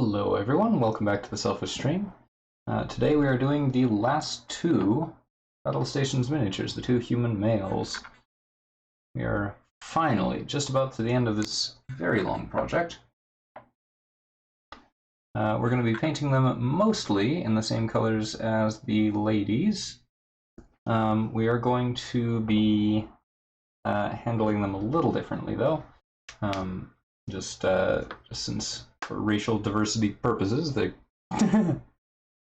Hello everyone, welcome back to the Selfish Stream. Today we are doing the last two Battlestations miniatures, the two human males. We are finally just about to the end of this very long project. We're going to be painting them mostly in the same colors as the ladies. We are going to be handling them a little differently though. Just since for racial diversity purposes, they yeah,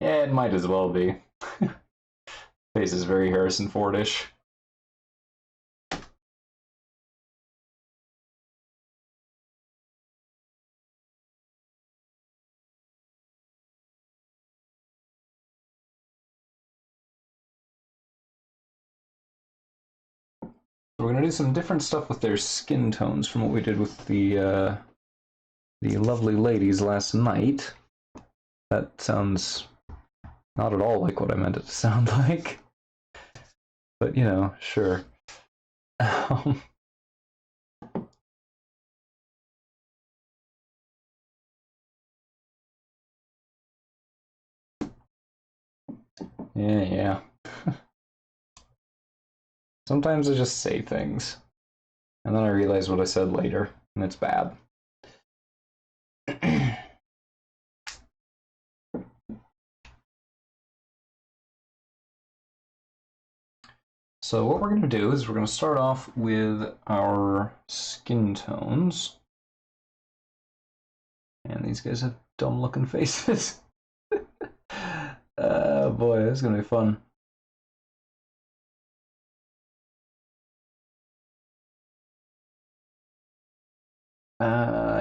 it might as well be. Face is very Harrison Ford-ish. We're gonna do some different stuff with their skin tones from what we did with the lovely ladies last night. That sounds not at all like what I meant it to sound like. But, you know, sure. Yeah. Sometimes I just say things, and then I realize what I said later, and it's bad. So what we're going to do is we're going to start off with our skin tones. And these guys have dumb looking faces. Oh boy, this is going to be fun.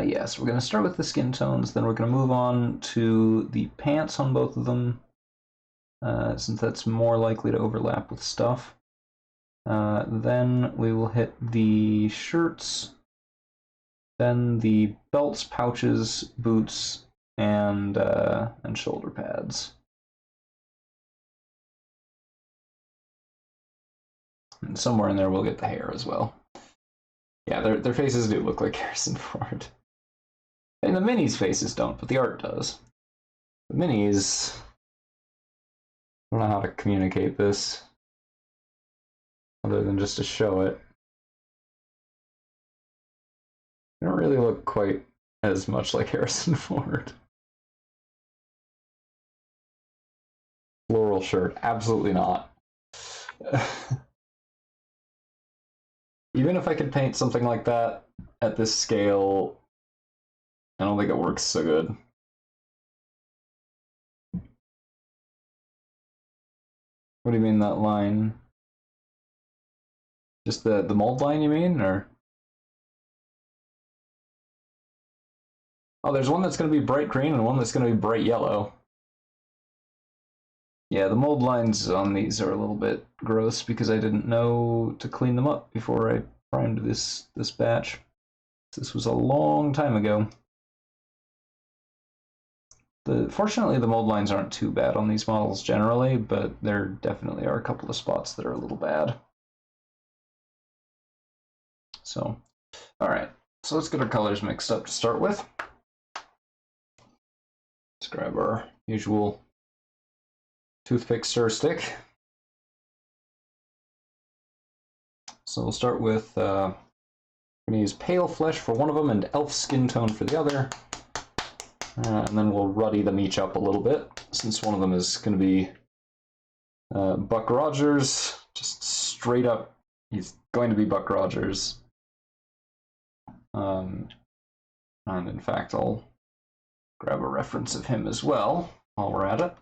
Yes, we're going to start with the skin tones, then we're going to move on to the pants on both of them, since that's more likely to overlap with stuff. Then we will hit the shirts, then the belts, pouches, boots, and shoulder pads. And somewhere in there we'll get the hair as well. Yeah, their faces do look like Harrison Ford. And the minis' faces don't, but the art does. The minis... I don't know how to communicate this, other than just to show it. They don't really look quite as much like Harrison Ford. Floral shirt, absolutely not. Even if I could paint something like that at this scale, I don't think it works so good. What do you mean that line? Just the mold line, you mean, or? Oh, there's one that's going to be bright green and one that's going to be bright yellow. Yeah, the mold lines on these are a little bit gross because I didn't know to clean them up before I primed this batch. This was a long time ago. Fortunately, the mold lines aren't too bad on these models generally, but there definitely are a couple of spots that are a little bad. So, alright, so let's get our colors mixed up to start with. Let's grab our usual toothpick stir stick. So we'll start with, I'm going to use pale flesh for one of them and elf skin tone for the other. And then we'll ruddy them each up a little bit, since one of them is going to be Buck Rogers, just straight up, he's going to be Buck Rogers. And in fact, I'll grab a reference of him as well while we're at it.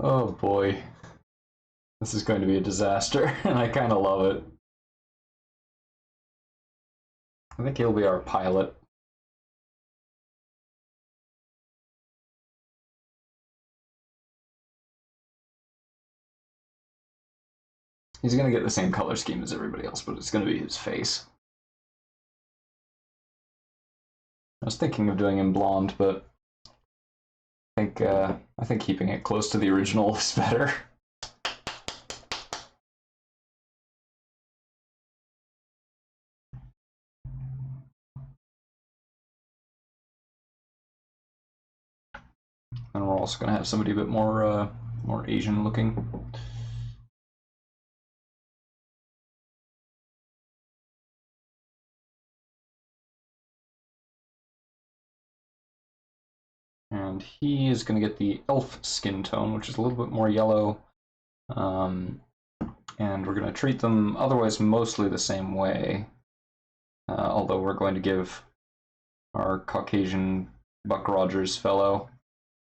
Oh boy, this is going to be a disaster, and I kind of love it. I think he'll be our pilot. He's gonna get the same color scheme as everybody else, but it's gonna be his face. I was thinking of doing him blonde, but I think keeping it close to the original is better. And we're also gonna have somebody a bit more more Asian looking. And he is going to get the elf skin tone, which is a little bit more yellow. And we're going to treat them otherwise mostly the same way. Although we're going to give our Caucasian Buck Rogers fellow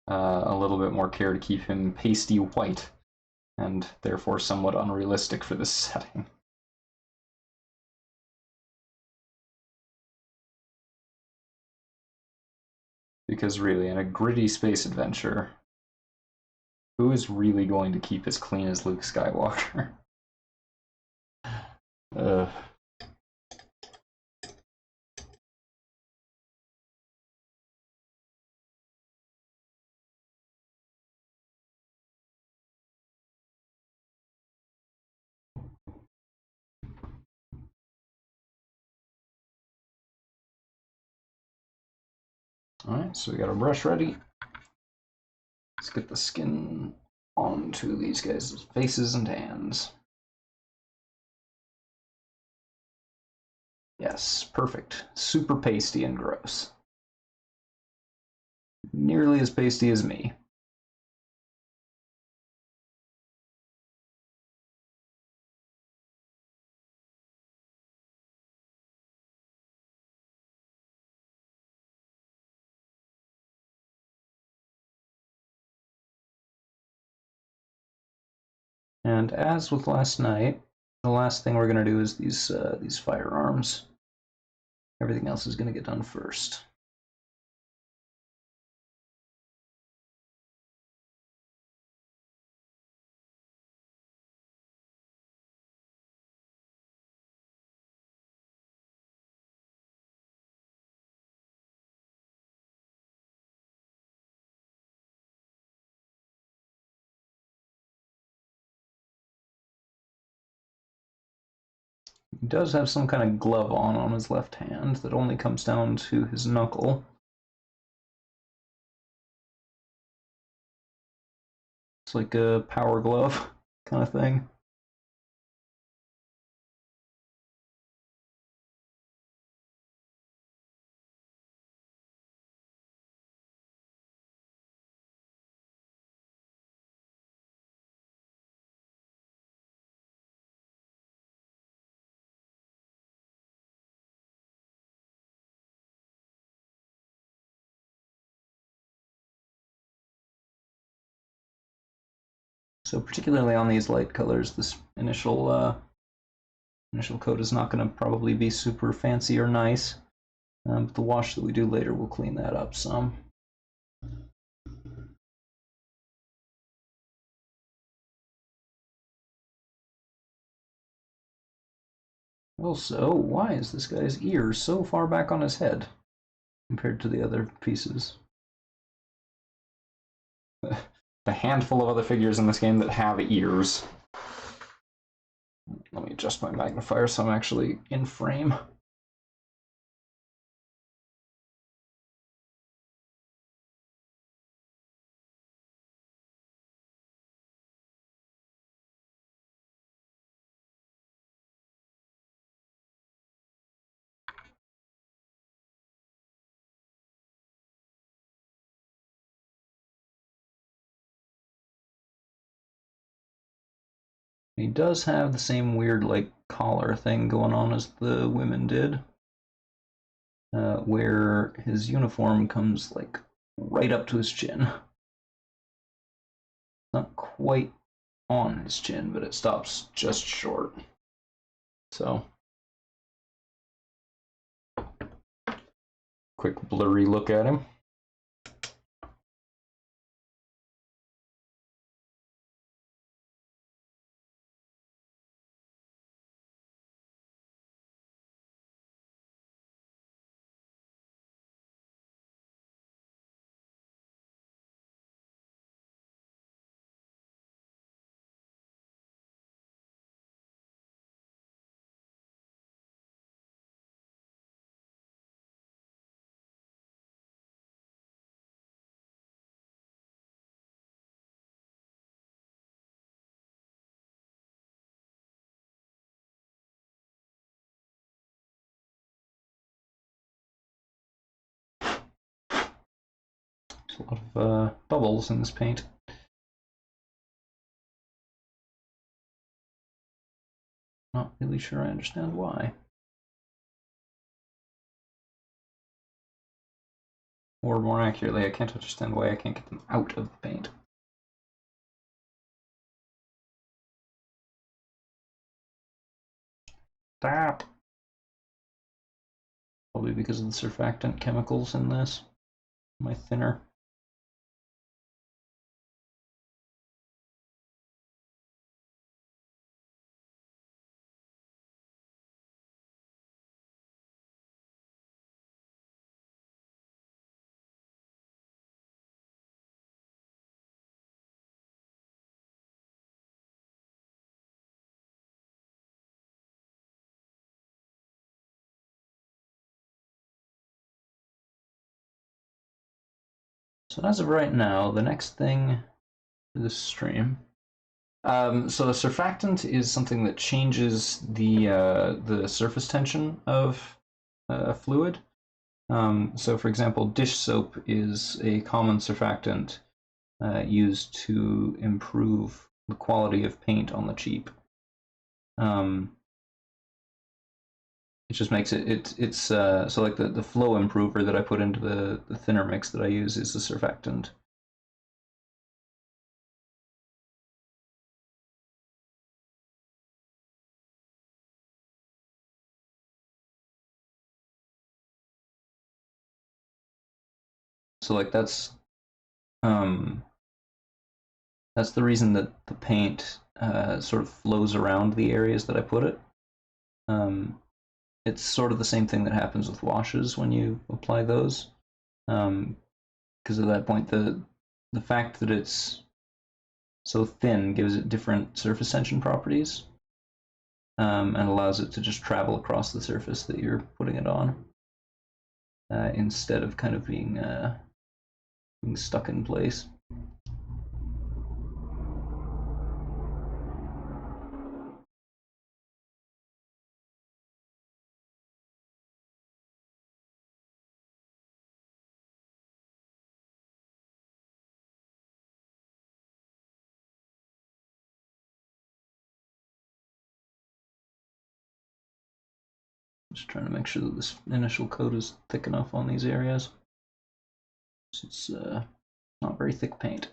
a little bit more care to keep him pasty white, and therefore somewhat unrealistic for this setting. Because really, in a gritty space adventure, who is really going to keep as clean as Luke Skywalker? Alright, so we got our brush ready. Let's get the skin onto these guys' faces and hands. Yes, perfect. Super pasty and gross. Nearly as pasty as me. And as with last night, the last thing we're going to do is these firearms. Everything else is going to get done first. He does have some kind of glove on his left hand that only comes down to his knuckle. It's like a power glove kind of thing. So particularly on these light colors, this initial coat is not going to probably be super fancy or nice, but the wash that we do later will clean that up some. Also, why is this guy's ear so far back on his head compared to the other pieces? The handful of other figures in this game that have ears. Let me adjust my magnifier so I'm actually in frame. He does have the same weird, like, collar thing going on as the women did, where his uniform comes, like, right up to his chin. Not quite on his chin, but it stops just short. So, quick blurry look at him. There's a lot of bubbles in this paint. Not really sure I understand why. Or more accurately, I can't understand why I can't get them out of the paint. Stop! Probably because of the surfactant chemicals in this. My thinner. So as of right now, the next thing for this stream. So a surfactant is something that changes the surface tension of a fluid. So for example, dish soap is a common surfactant used to improve the quality of paint on the cheap. It just makes it's so like the flow improver that I put into the thinner mix that I use is the surfactant. So like that's the reason that the paint sort of flows around the areas that I put it. It's sort of the same thing that happens with washes when you apply those. Because at that point, the fact that it's so thin gives it different surface tension properties, and allows it to just travel across the surface that you're putting it on, instead of kind of being stuck in place. Just trying to make sure that this initial coat is thick enough on these areas. It's not very thick paint.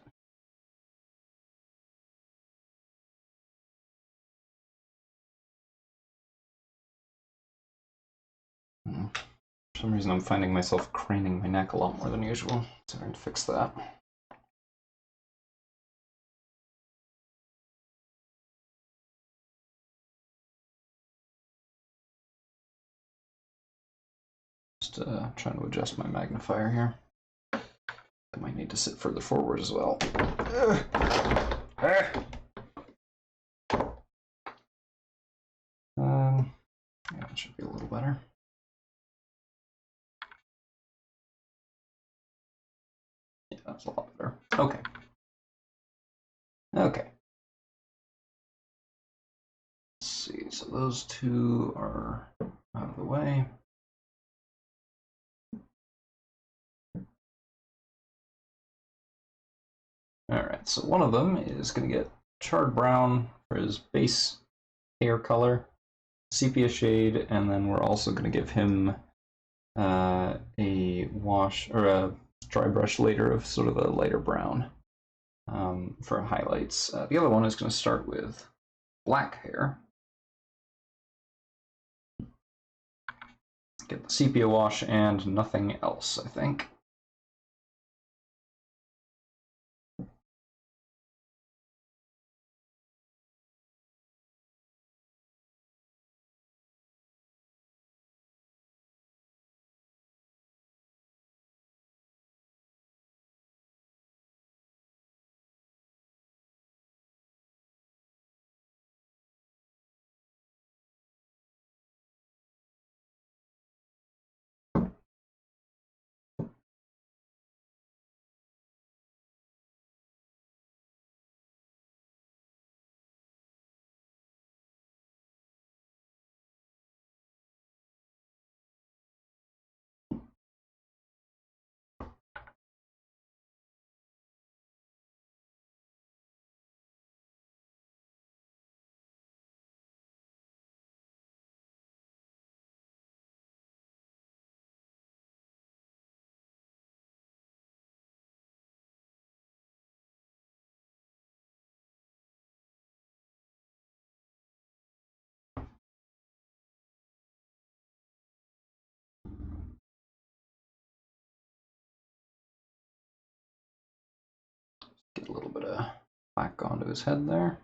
For some reason I'm finding myself craning my neck a lot more than usual. So I'm going to fix that. Just trying to adjust my magnifier here. I might need to sit further forward as well. Yeah, that should be a little better. Yeah, that's a lot better. Okay. Okay. Let's see. So those two are out of the way. All right. So one of them is going to get charred brown for his base hair color, sepia shade, and then we're also going to give him a wash or a dry brush later of sort of a lighter brown for highlights. The other one is going to start with black hair. Get the sepia wash and nothing else, I think. black onto his head there.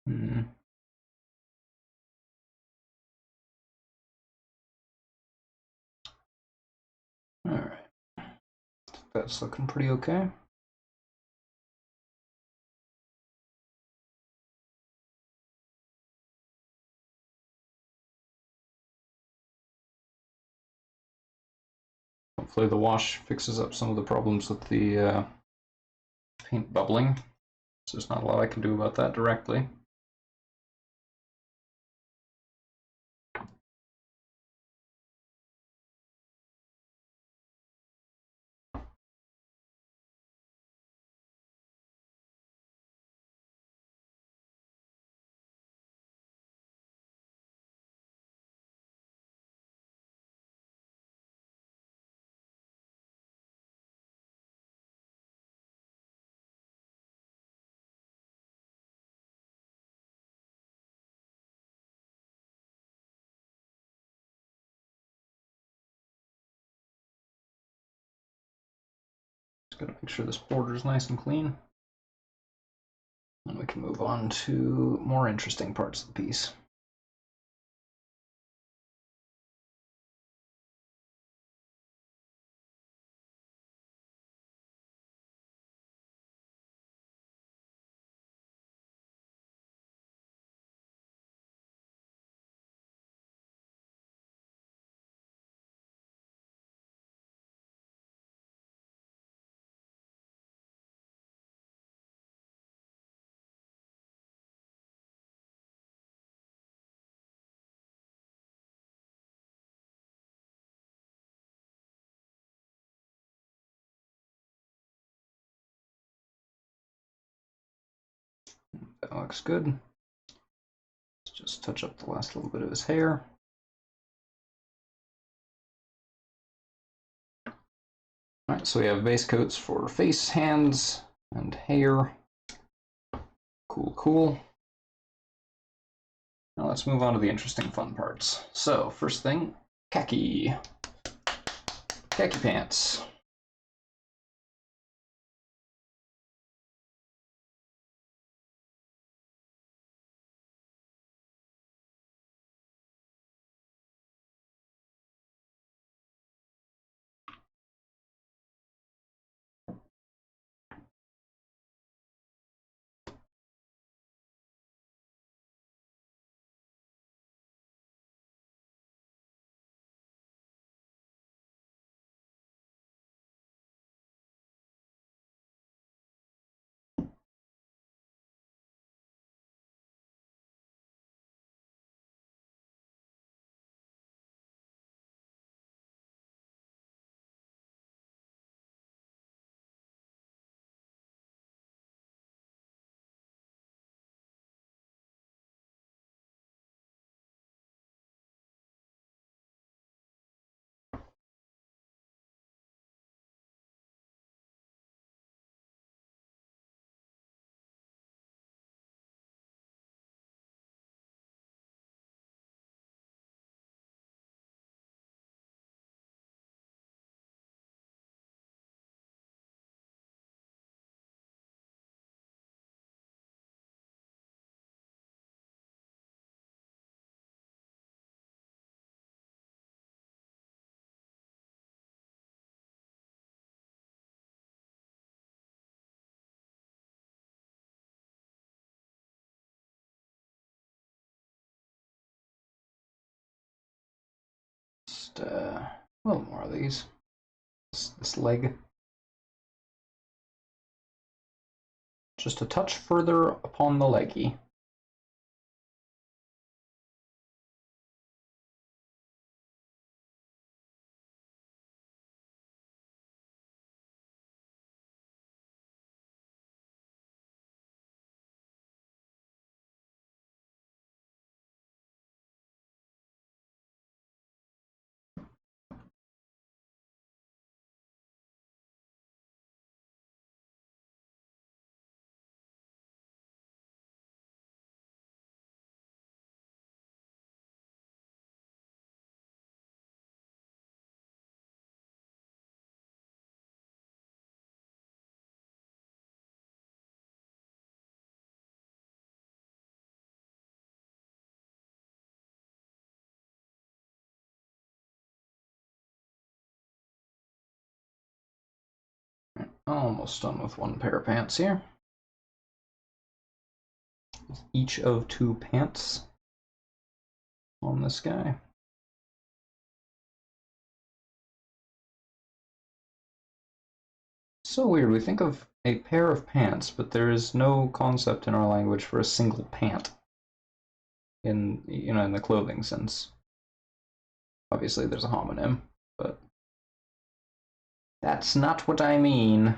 Hmm. All right, that's looking pretty okay. Hopefully the wash fixes up some of the problems with the paint bubbling. So there's not a lot I can do about that directly. Just gotta make sure this border is nice and clean. And we can move on to more interesting parts of the piece. That looks good. Let's just touch up the last little bit of his hair. Alright, so we have base coats for face, hands, and hair. Cool, cool. Now let's move on to the interesting fun parts. So, first thing, khaki. Khaki pants. Just a little more of these. This leg. Just a touch further upon the leggy. Almost done with one pair of pants here. Each of 2 pants on this guy. So weird, we think of a pair of pants, but there is no concept in our language for a single pant in, in the clothing sense. Obviously there's a homonym, but that's not what I mean.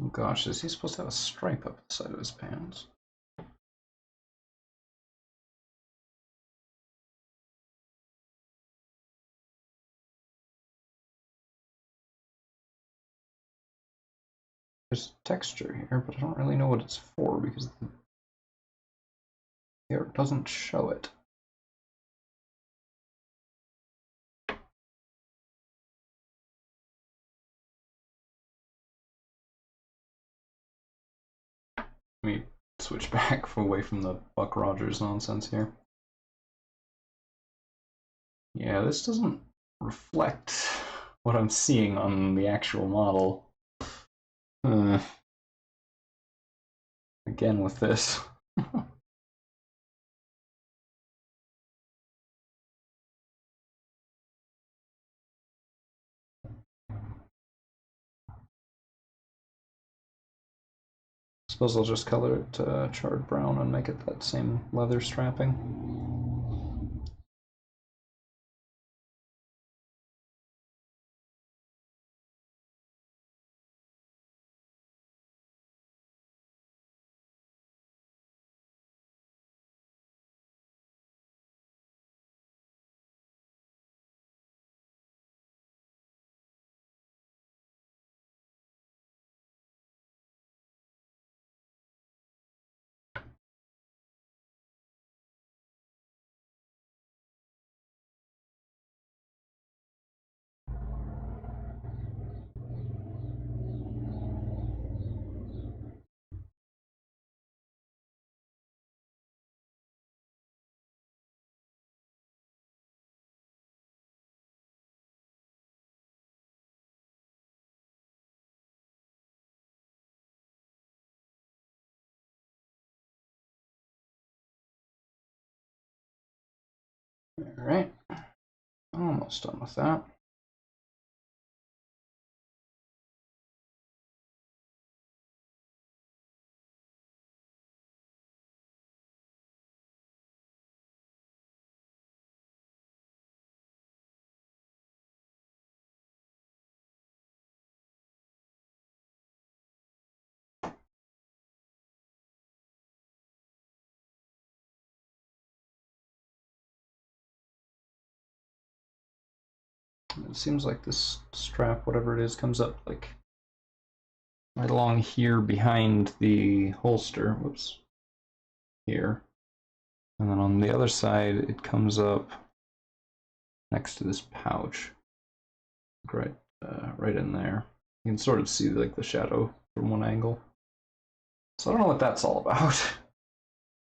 Oh gosh, is he supposed to have a stripe up the side of his pants? There's texture here, but I don't really know what it's for because the art doesn't show it. Let me switch back away from the Buck Rogers nonsense here. Yeah, this doesn't reflect what I'm seeing on the actual model. Again with this. Suppose I'll just color it charred brown and make it that same leather strapping. Alright, almost done with that. It seems like this strap, whatever it is, comes up like right along here behind the holster. Whoops. Here. And then on the other side, it comes up next to this pouch. Right, right in there. You can sort of see like the shadow from one angle. So I don't know what that's all about.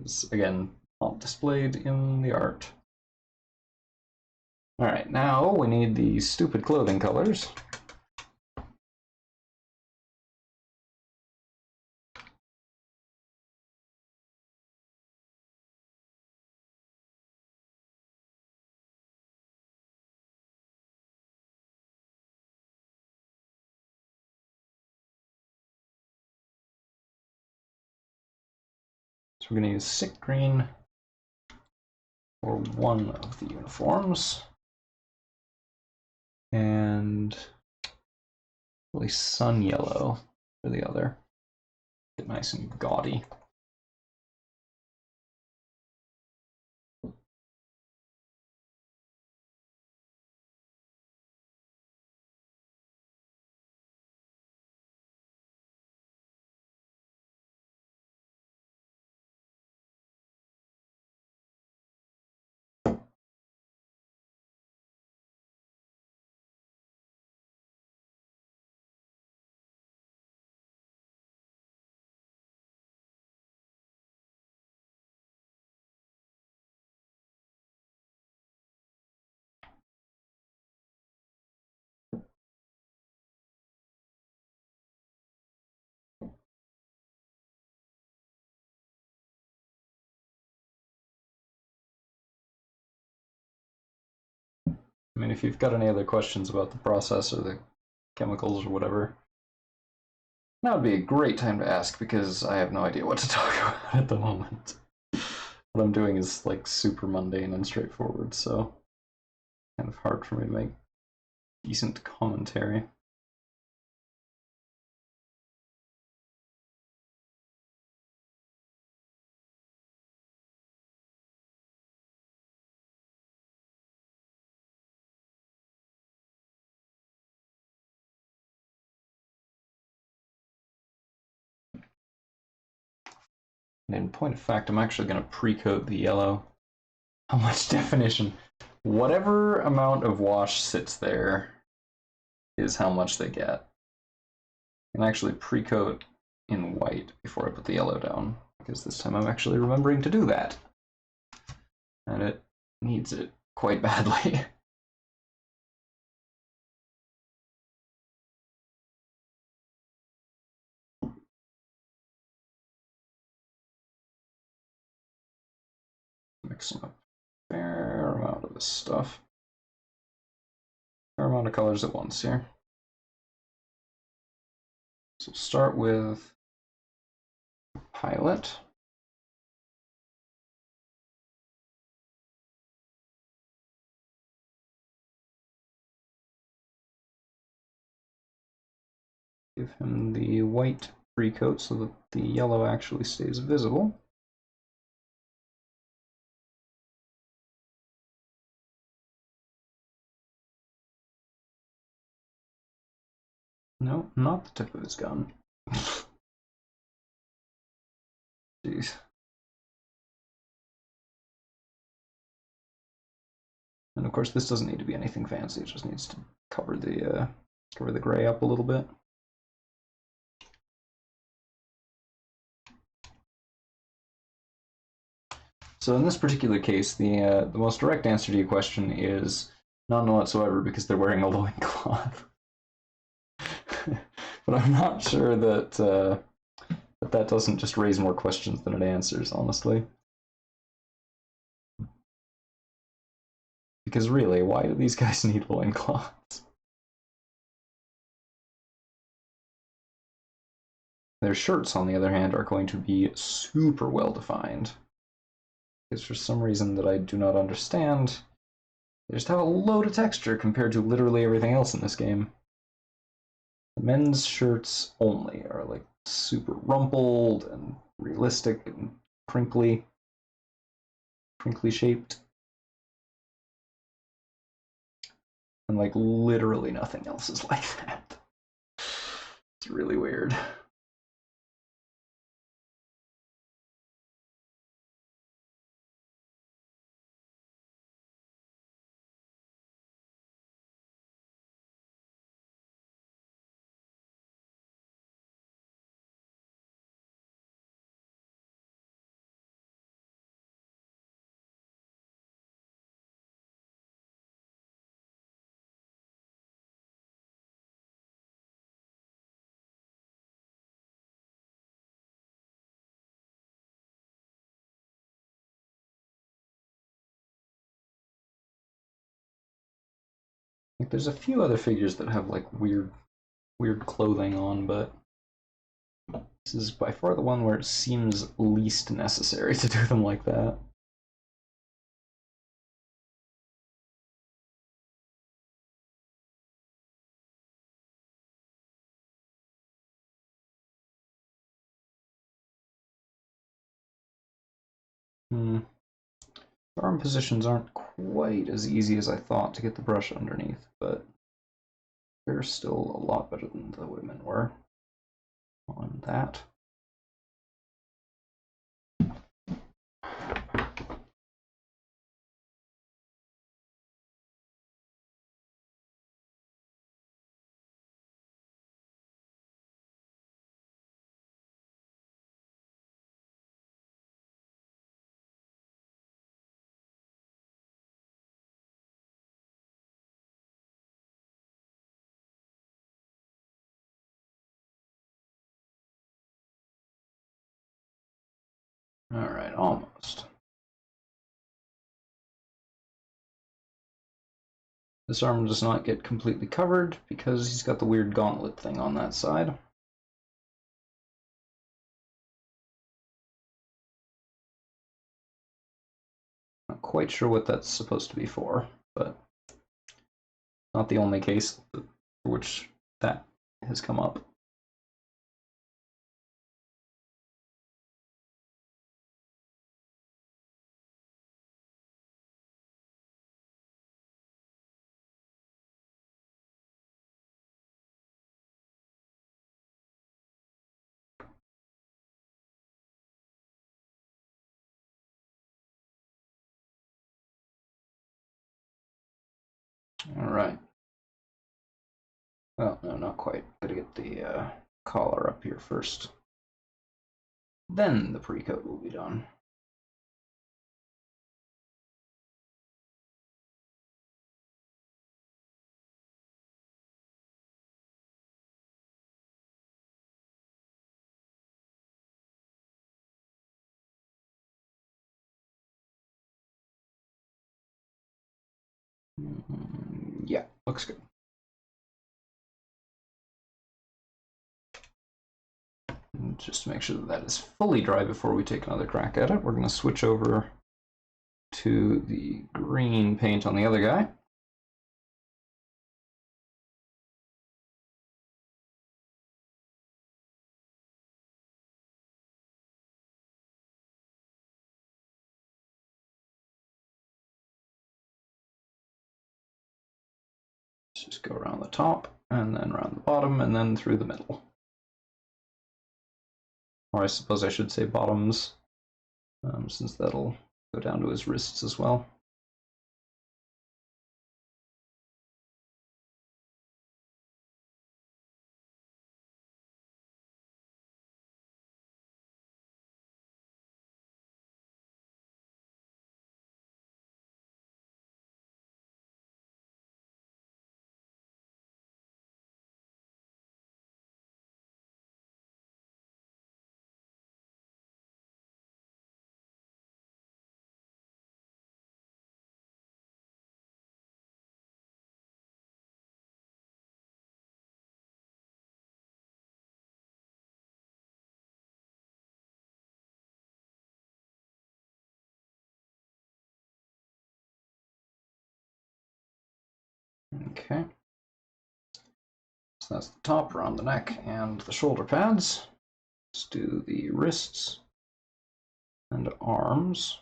It's, again, not displayed in the art. Alright, now we need the stupid clothing colors. So we're going to use sick green for one of the uniforms. And really sun yellow for the other. Get nice and gaudy. I mean, if you've got any other questions about the process or the chemicals or whatever, now would be a great time to ask because I have no idea what to talk about at the moment. What I'm doing is like super mundane and straightforward, so kind of hard for me to make decent commentary. And in point of fact, I'm actually going to pre-coat the yellow. How much definition? Whatever amount of wash sits there is how much they get. And actually pre-coat in white before I put the yellow down, because this time I'm actually remembering to do that. And it needs it quite badly. Mixing up a fair amount of this stuff. Fair amount of colors at once here. So start with Pilot. Give him the white pre-coat so that the yellow actually stays visible. No, not the tip of his gun. Jeez. And of course, this doesn't need to be anything fancy. It just needs to cover the gray up a little bit. So in this particular case, the most direct answer to your question is none whatsoever because they're wearing a loincloth. But I'm not sure that that doesn't just raise more questions than it answers, honestly. Because really, why do these guys need loincloths? Their shirts, on the other hand, are going to be super well defined. Because for some reason that I do not understand, they just have a load of texture compared to literally everything else in this game. The men's shirts only are like super rumpled and realistic and crinkly shaped. And like literally nothing else is like that. It's really weird. Like, there's a few other figures that have like weird clothing on, but this is by far the one where it seems least necessary to do them like that. Hmm. Arm positions aren't quite as easy as I thought to get the brush underneath, but they're still a lot better than the women were on that. Alright, almost. This arm does not get completely covered because he's got the weird gauntlet thing on that side. Not quite sure what that's supposed to be for, but not the only case for which that has come up. Alright. Well, no, not quite. Gotta get the collar up here first. Then the pre-coat will be done. Yeah, looks good. And just to make sure that that is fully dry before we take another crack at it, we're going to switch over to the green paint on the other guy. Let's just go around the top, and then around the bottom, and then through the middle. Or I suppose I should say bottoms, since that'll go down to his wrists as well. Okay. So that's the top, around the neck, and the shoulder pads. Let's do the wrists and arms.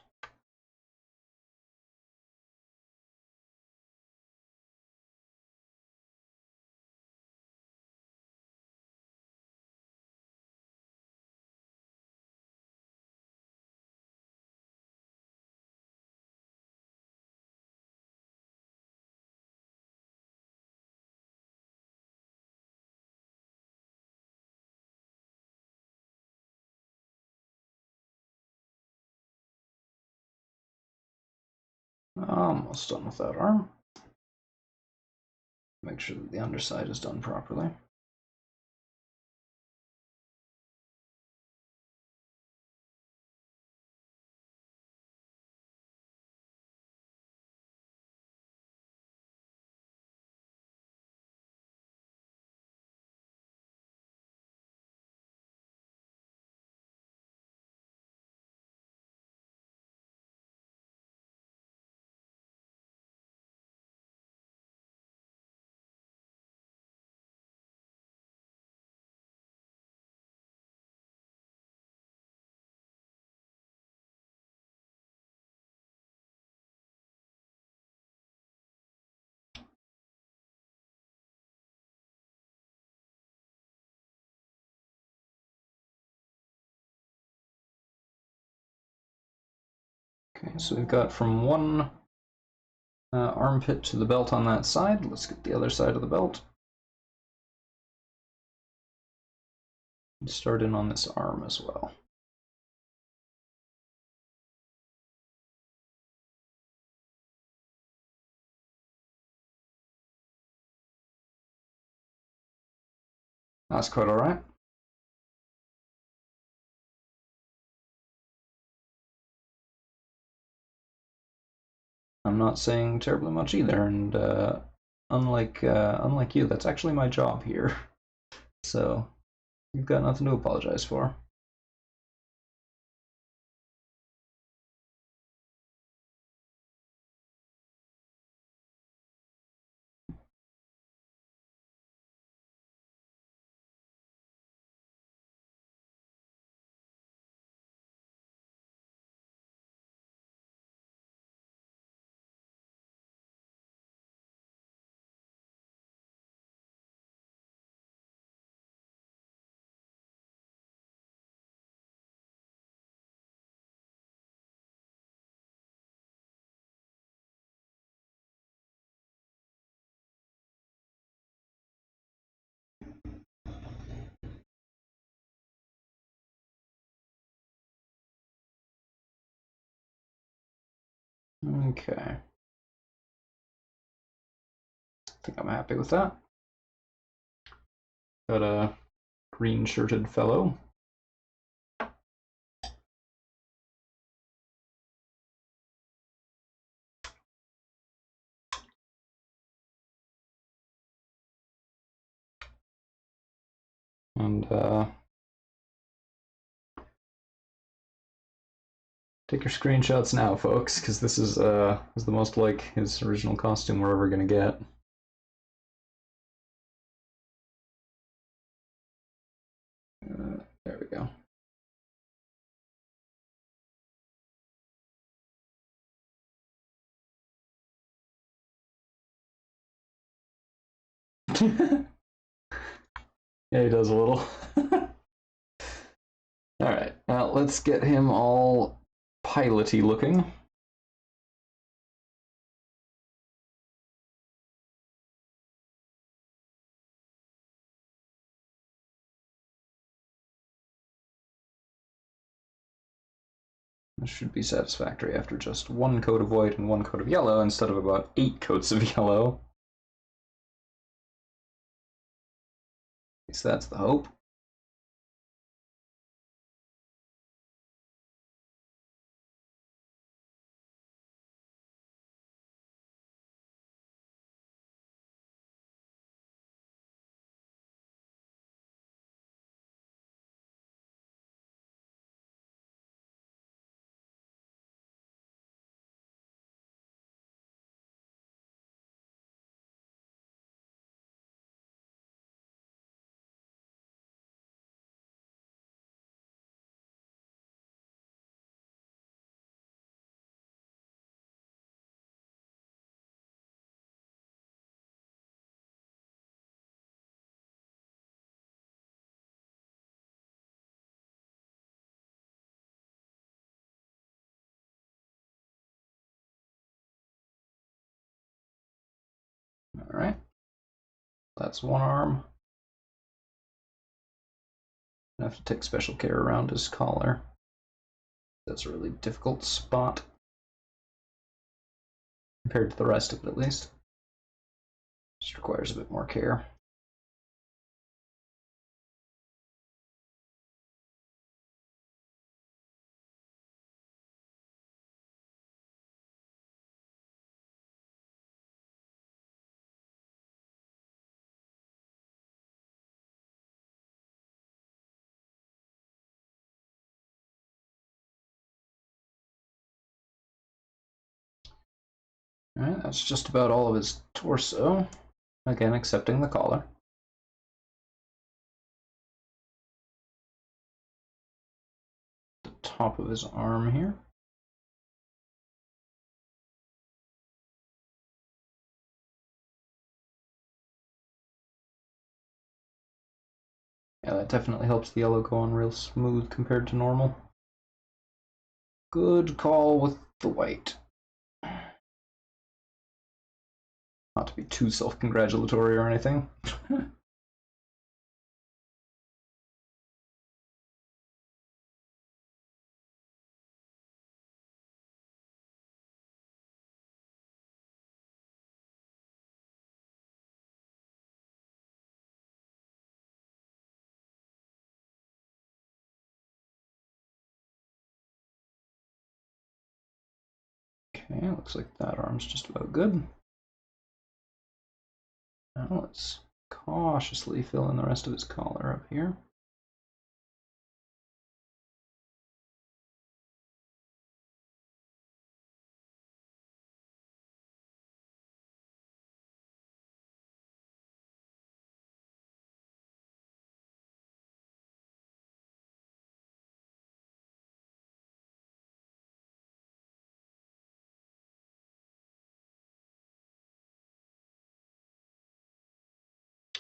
Almost done with that arm. Make sure that the underside is done properly. Okay, so we've got from one armpit to the belt on that side. Let's get the other side of the belt. And start in on this arm as well. That's quite all right. I'm not saying terribly much either, and unlike you, that's actually my job here. So you've got nothing to apologize for. Okay. I think I'm happy with that. Got a green shirted fellow. And take your screenshots now, folks, because this is the most like his original costume we're ever gonna get. There we go. Yeah, he does a little. Alright, now let's get him all piloty looking. This should be satisfactory after just one coat of white and one coat of yellow instead of about 8 coats of yellow. At least that's the hope. Alright. That's one arm. I have to take special care around his collar. That's a really difficult spot. Compared to the rest of it, at least. Just requires a bit more care. Alright, that's just about all of his torso. Again, excepting the collar. The top of his arm here. Yeah, that definitely helps the yellow go on real smooth compared to normal. Good call with the white. Not to be too self-congratulatory or anything. Okay, looks like that arm's just about good. Now let's cautiously fill in the rest of his collar up here.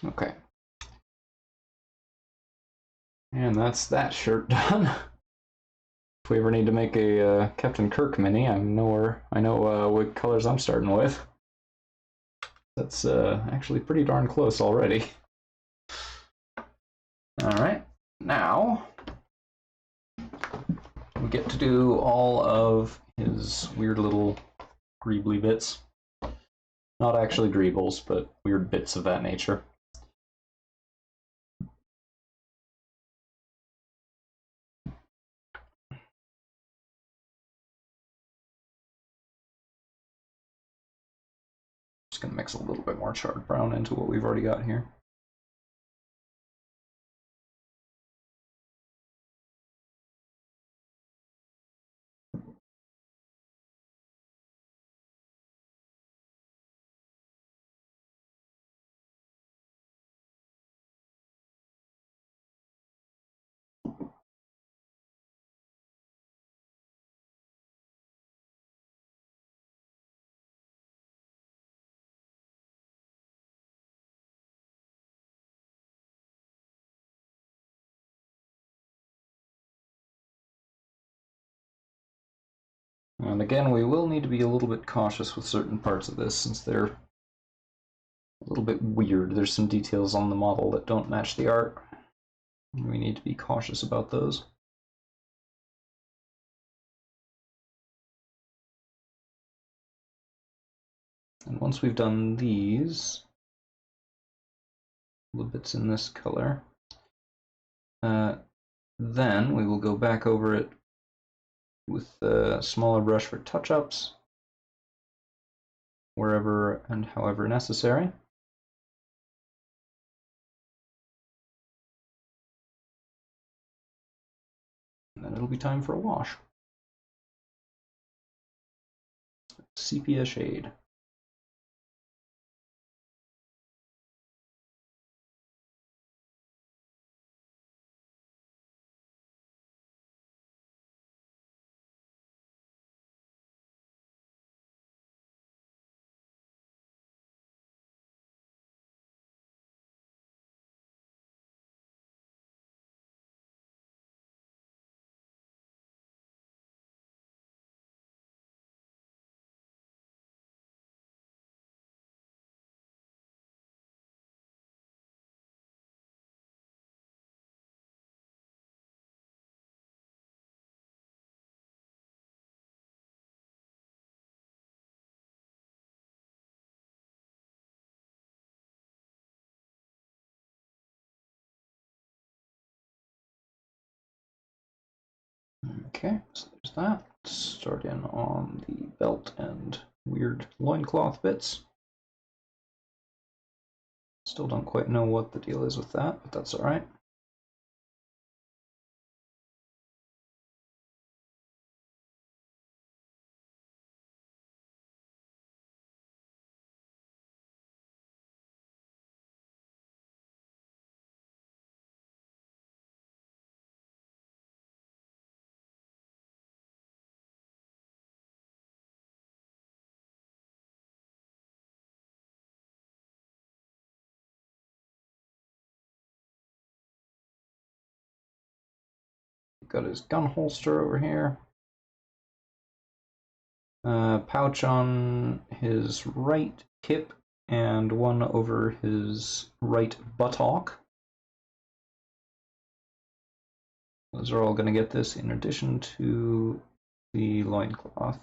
Okay. And that's that shirt done. If we ever need to make a Captain Kirk mini, I know what colors I'm starting with. That's actually pretty darn close already. Alright, now we get to do all of his weird little greebly bits. Not actually greebles, but weird bits of that nature. Just gonna mix a little bit more charred brown into what we've already got here. And again, we will need to be a little bit cautious with certain parts of this since they're a little bit weird. There's some details on the model that don't match the art. We need to be cautious about those. And once we've done these little bits in this color, then we will go back over it with a smaller brush for touch-ups, wherever and however necessary. And then it'll be time for a wash. Sepia shade. Okay, so there's that. Start in on the belt and weird loincloth bits. Still don't quite know what the deal is with that, but that's alright. Got his gun holster over here. pouch on his right hip and one over his right buttock. Those are all going to get this in addition to the loincloth.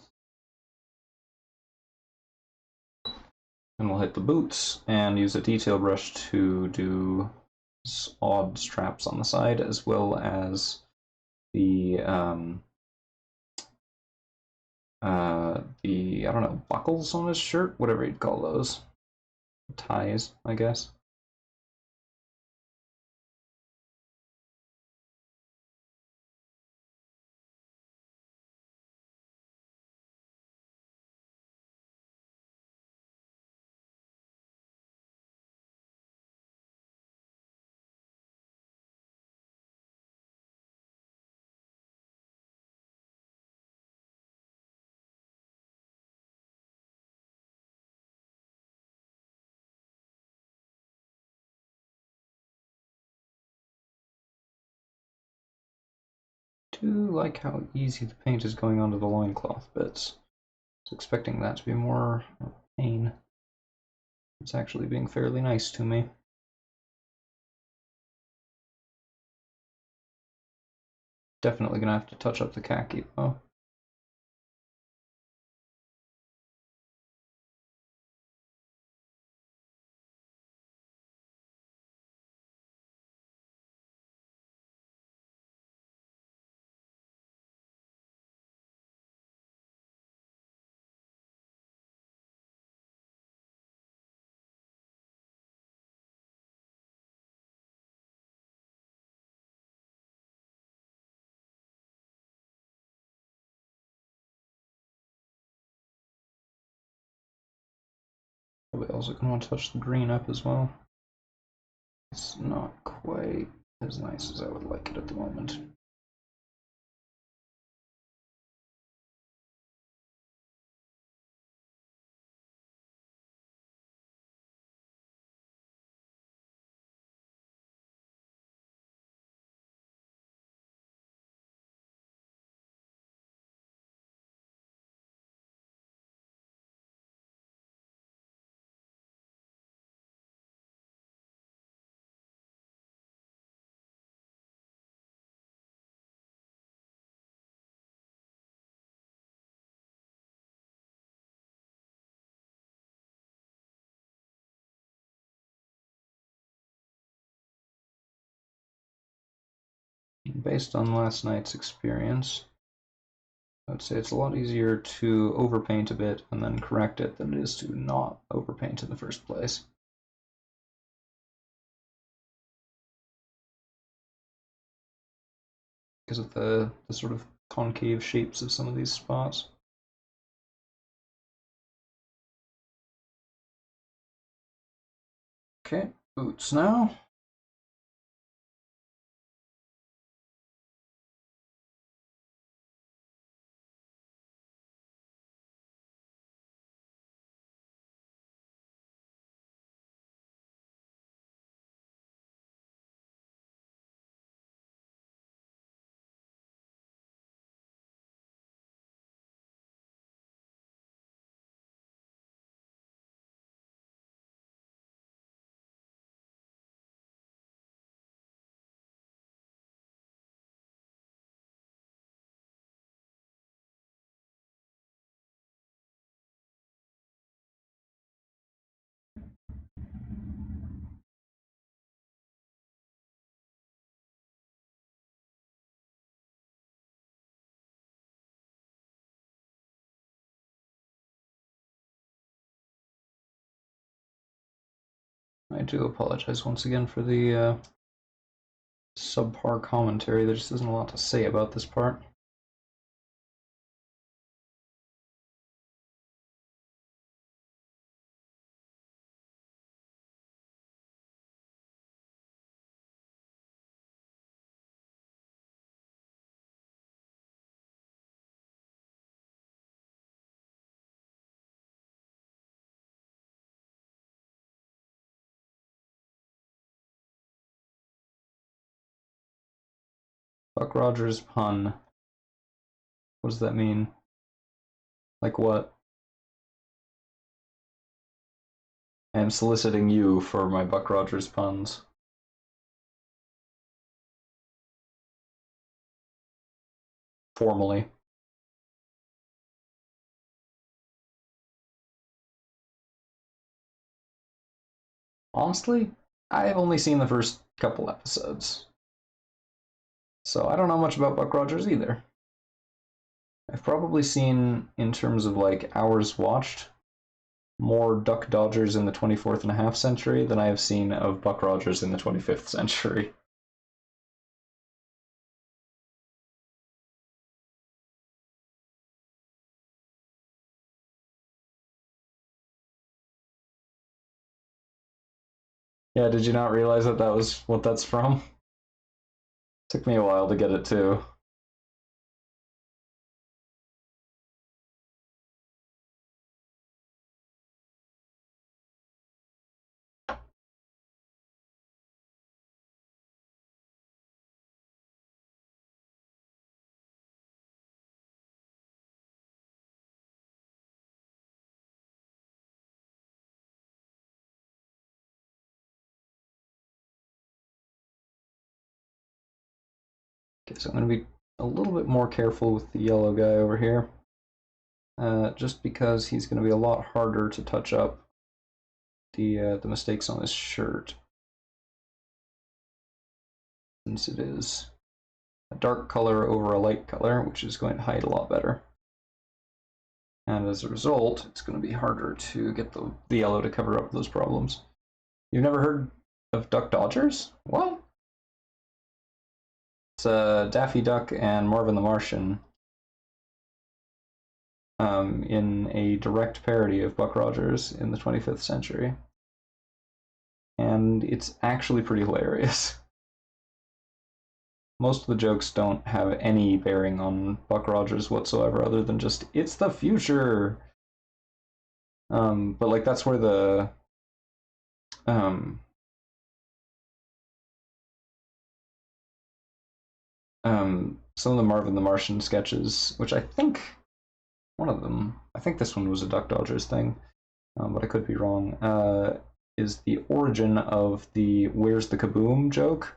And we'll hit the boots and use a detail brush to do odd straps on the side, as well as the I don't know, buckles on his shirt, whatever you'd call those. Ties, I guess. Do like how easy the paint is going onto the loincloth bits. I was expecting that to be more pain. It's actually being fairly nice to me. Definitely gonna have to touch up the khaki though. Probably also gonna want to touch the green up as well. It's not quite as nice as I would like it at the moment. Based on last night's experience, I would say it's a lot easier to overpaint a bit and then correct it than it is to not overpaint in the first place. Because of the sort of concave shapes of some of these spots. Okay, boots now. I do apologize once again for the subpar commentary. There just isn't a lot to say about this part. Buck Rogers pun. What does that mean? Like what? I am soliciting you for my Buck Rogers puns. Formally. Honestly, I've only seen the first couple episodes. So I don't know much about Buck Rogers either. I've probably seen, in terms of like hours watched, more Duck Dodgers in the 24th and a half century than I have seen of Buck Rogers in the 25th century. Yeah, did you not realize that that was what that's from? Took me a while to get it too. Okay, so I'm going to be a little bit more careful with the yellow guy over here. Just because he's going to be a lot harder to touch up the mistakes on his shirt. Since it is a dark color over a light color, which is going to hide a lot better. And as a result, it's going to be harder to get the yellow to cover up those problems. You've never heard of Duck Dodgers? What? It's Daffy Duck and Marvin the Martian in a direct parody of Buck Rogers in the 25th century. And it's actually pretty hilarious. Most of the jokes don't have any bearing on Buck Rogers whatsoever, other than just, it's the future! But like that's where the um, some of the Marvin the Martian sketches, which I think one of them, I think this one was a Duck Dodgers thing, but I could be wrong, is the origin of the "Where's the Kaboom" joke.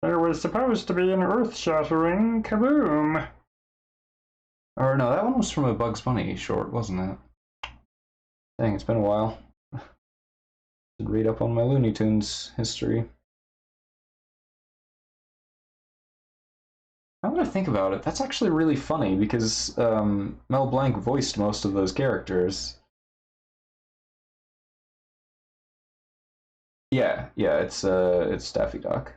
There was supposed to be an earth-shattering kaboom. Or no, that one was from a Bugs Bunny short, wasn't it? Dang, it's been a while. Should read up on my Looney Tunes history. Now that I think about it, that's actually really funny because Mel Blanc voiced most of those characters. Yeah, yeah, it's Daffy Duck.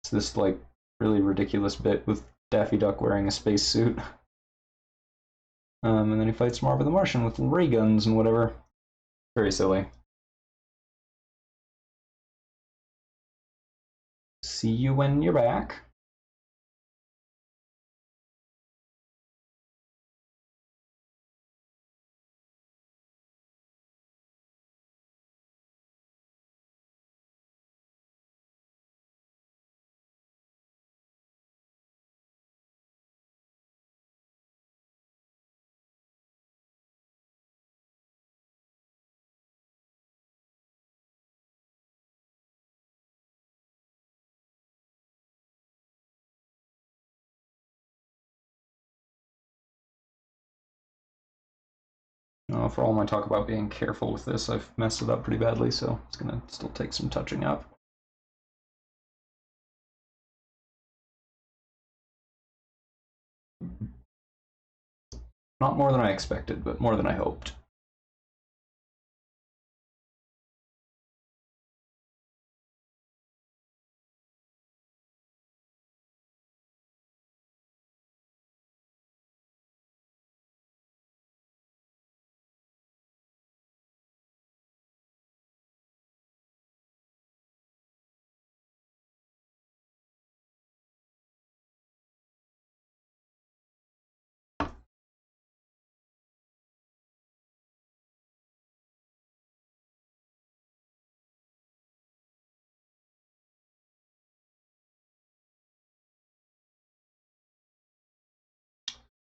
It's this like really ridiculous bit with Daffy Duck wearing a spacesuit. And then he fights Marvin the Martian with ray guns and whatever. Very silly. See you when you're back. For all my talk about being careful with this, I've messed it up pretty badly, so it's gonna still take some touching up. Not more than I expected, but more than I hoped.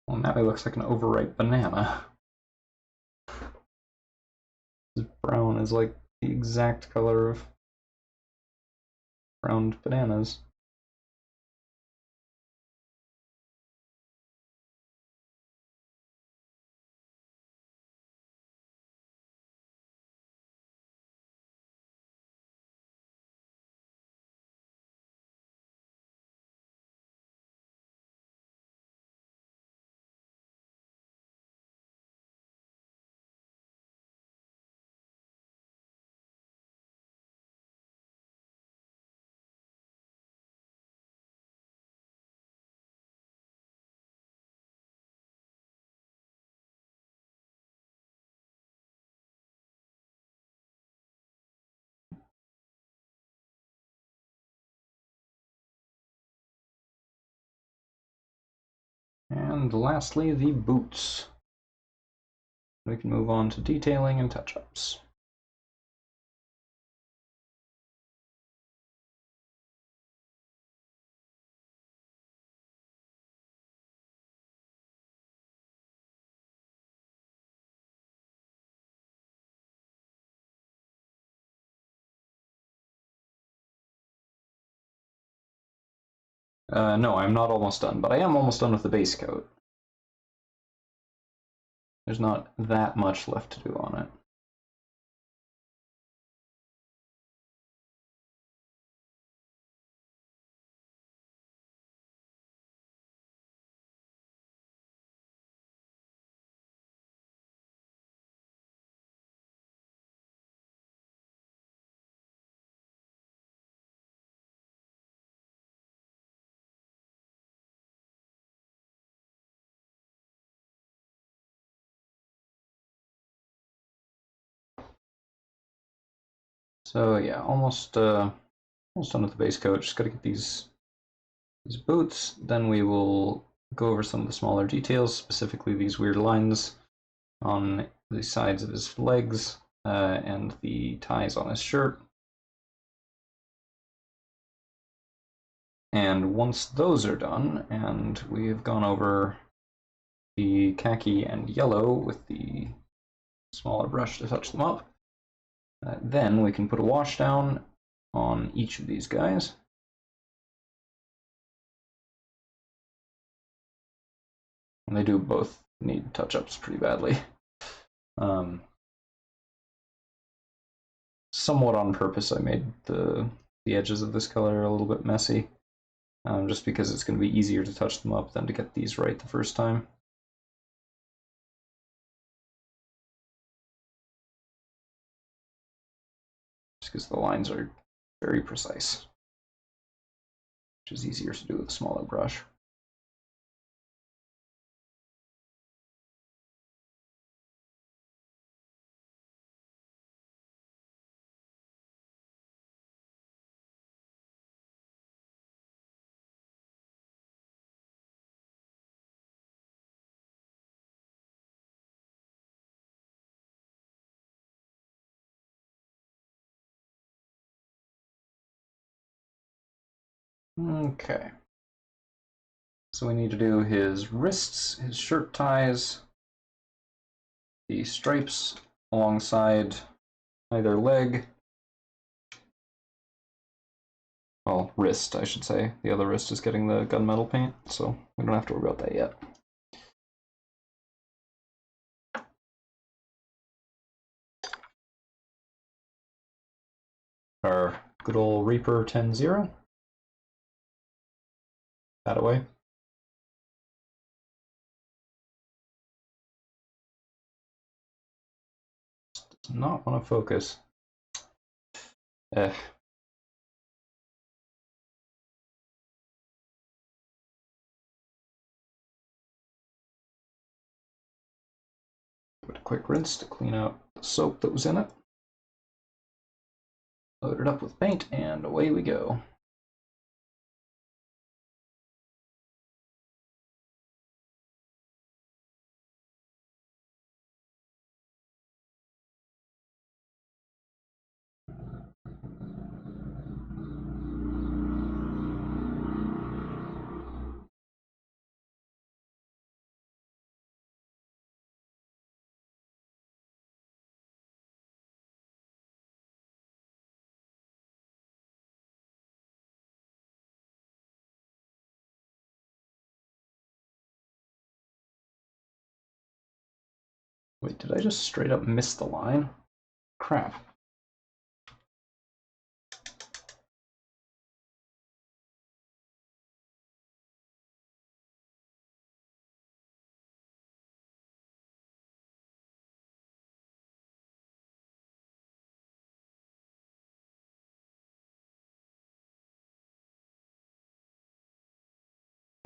Well, now he looks like an overripe banana. His brown is like the exact color of browned bananas. And lastly, the boots. We can move on to detailing and touch-ups. No, I'm not almost done, but I am almost done with the base coat. There's not that much left to do on it. So yeah, almost done with the base coat. Just gotta get these boots. Then we will go over some of the smaller details, specifically these weird lines on the sides of his legs and the ties on his shirt. And once those are done, and we've gone over the khaki and yellow with the smaller brush to touch them up, then we can put a wash down on each of these guys. And they do both need touch-ups pretty badly. Somewhat on purpose, I made the edges of this color a little bit messy, just because it's going to be easier to touch them up than to get these right the first time. Just because the lines are very precise, which is easier to do with a smaller brush. Okay. So we need to do his wrists, his shirt ties, the stripes alongside either leg. Well, wrist, I should say. The other wrist is getting the gunmetal paint, so we don't have to worry about that yet. Our good old Reaper 10-0. That away. Does not want to focus. Eh. Give it a quick rinse to clean out the soap that was in it. Load it up with paint, and away we go. Wait, did I just straight up miss the line? Crap.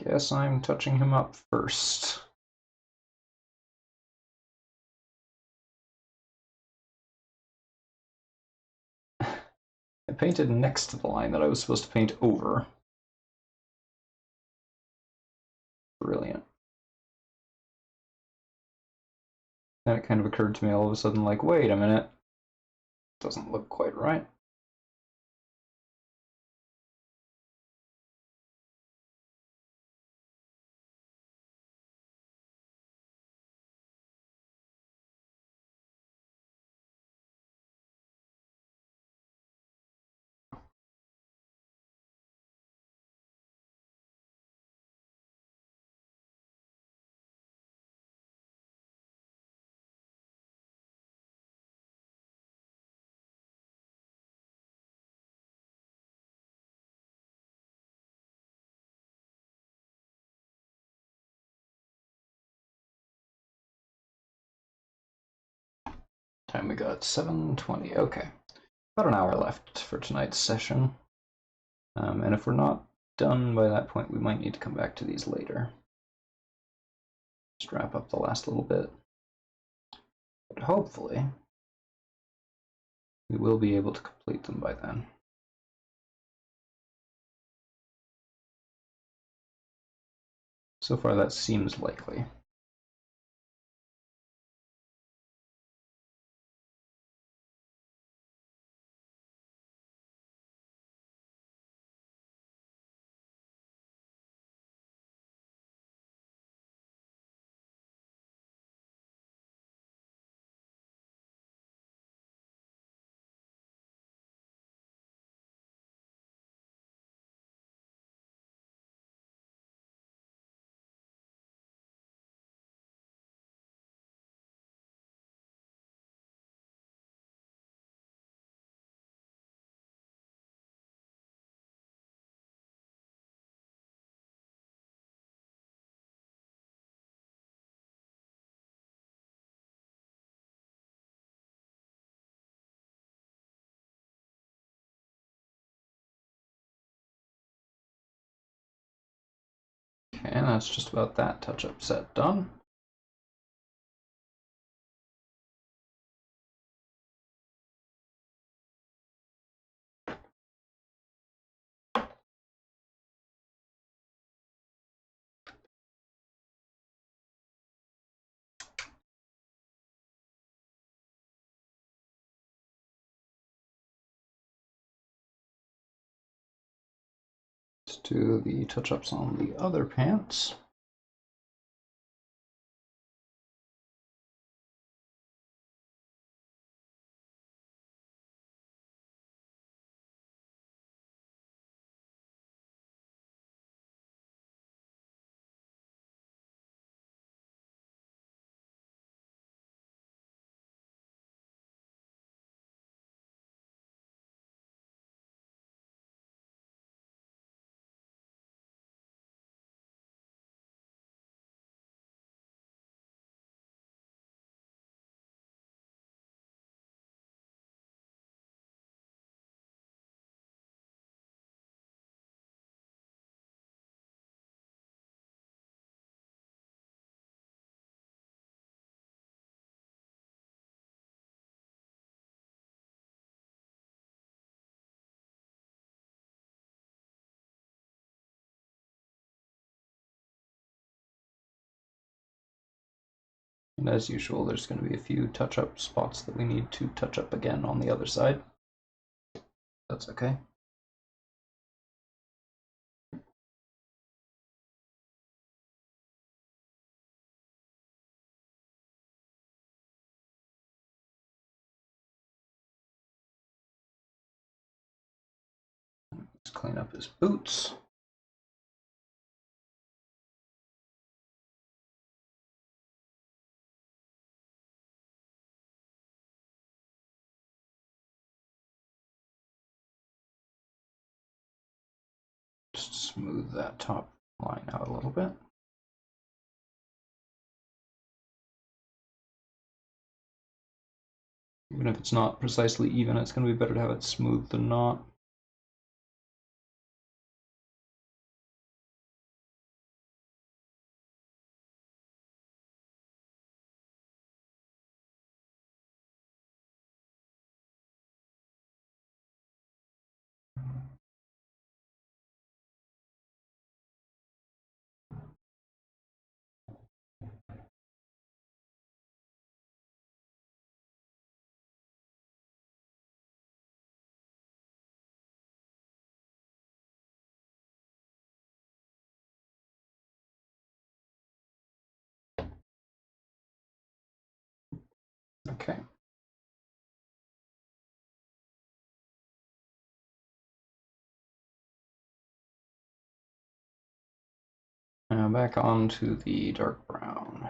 Guess I'm touching him up first. I painted next to the line that I was supposed to paint over. Brilliant. Then it kind of occurred to me all of a sudden, like, wait a minute. Doesn't look quite right. Time we got 7:20. Okay. About an hour left for tonight's session. And if we're not done by that point, we might need to come back to these later. Just wrap up the last little bit. But hopefully, we will be able to complete them by then. So far, that seems likely. Okay, and that's just about that touch-up set done. Let's do the touch-ups on the other pants. And as usual, there's going to be a few touch-up spots that we need to touch up again on the other side. That's okay. Let's clean up his boots. smooth that top line out a little bit. Even if it's not precisely even, it's going to be better to have it smooth than not. Okay. Now back on to the dark brown.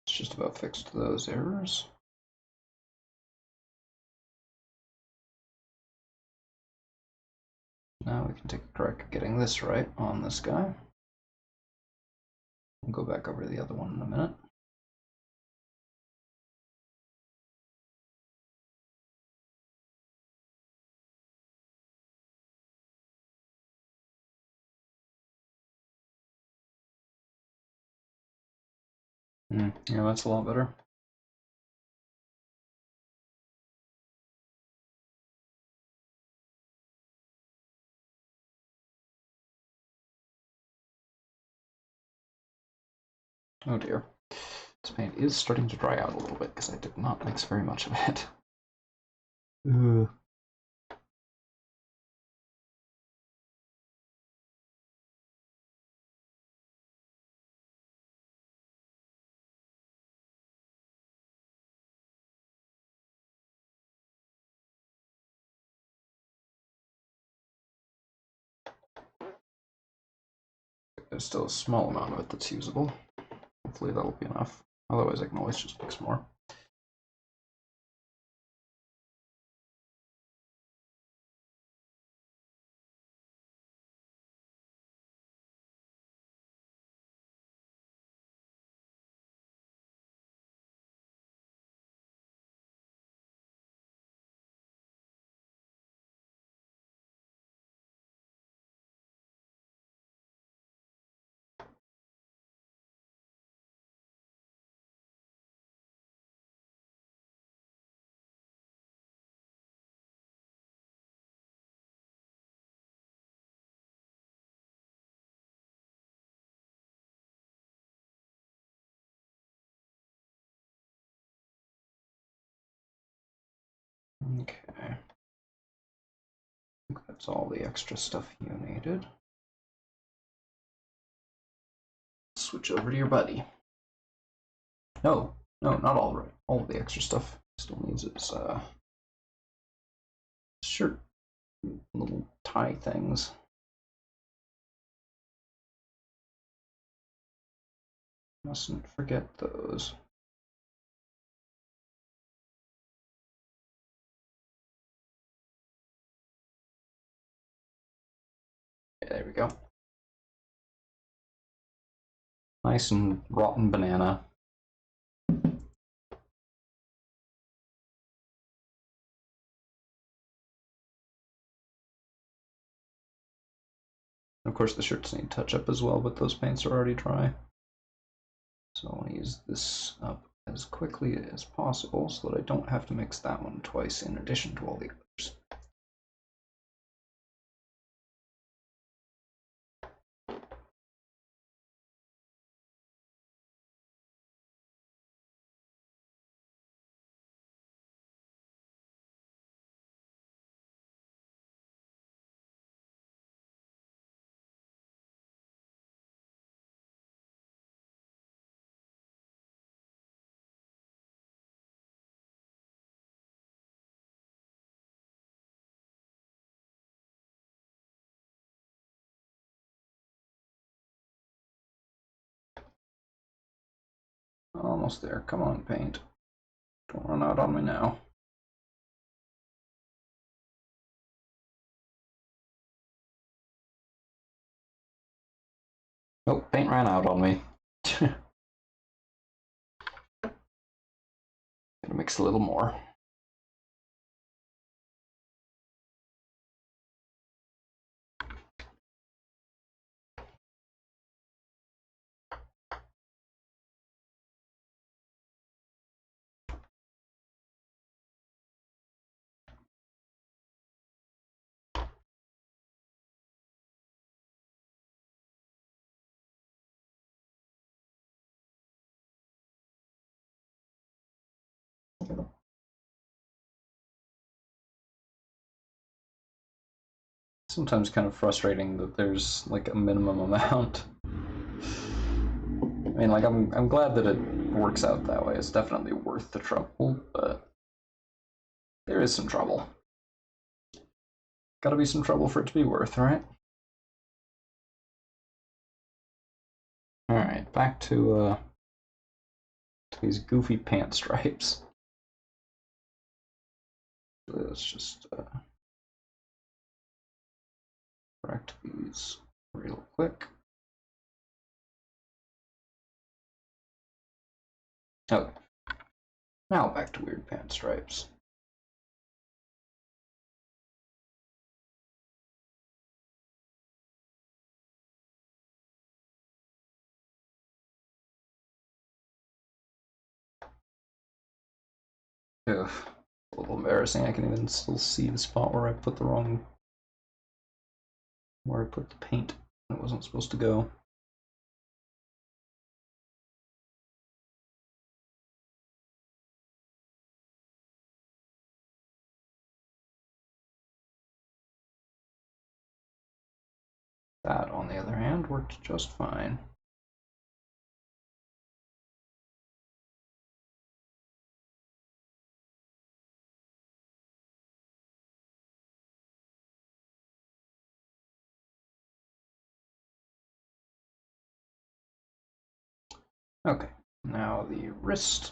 It's just about fixed those errors. Now we can take a crack at getting this right on this guy. We'll go back over the other one in a minute. Yeah, that's a lot better. Oh dear. This paint is starting to dry out a little bit because I did not mix very much of it. There's still a small amount of it that's usable. Hopefully that'll be enough. Otherwise I can always just mix more. Okay. I think that's all the extra stuff you needed. Switch over to your buddy. No, No, not all right. All of the extra stuff still needs its shirt, little tie things. Mustn't forget those. Yeah, there we go. Nice and rotten banana. Of course, the shirts need touch up as well, but those paints are already dry. So I want to use this up as quickly as possible so that I don't have to mix that one twice in addition to all the others. Almost there. Come on, paint. Don't run out on me now. Oh, paint ran out on me. Gonna mix a little more. Sometimes kind of frustrating that there's like a minimum amount. I mean, like I'm glad that it works out that way. It's definitely worth the trouble, but there is some trouble. Gotta be some trouble for it to be worth, right? Alright, back to these goofy pant stripes. Let's just correct these real quick. Okay. Now back to weird pant stripes. Ugh, a little embarrassing. I can even still see the spot where I put the where I put the paint. It wasn't supposed to go. That, on the other hand, worked just fine. Okay, now the wrist.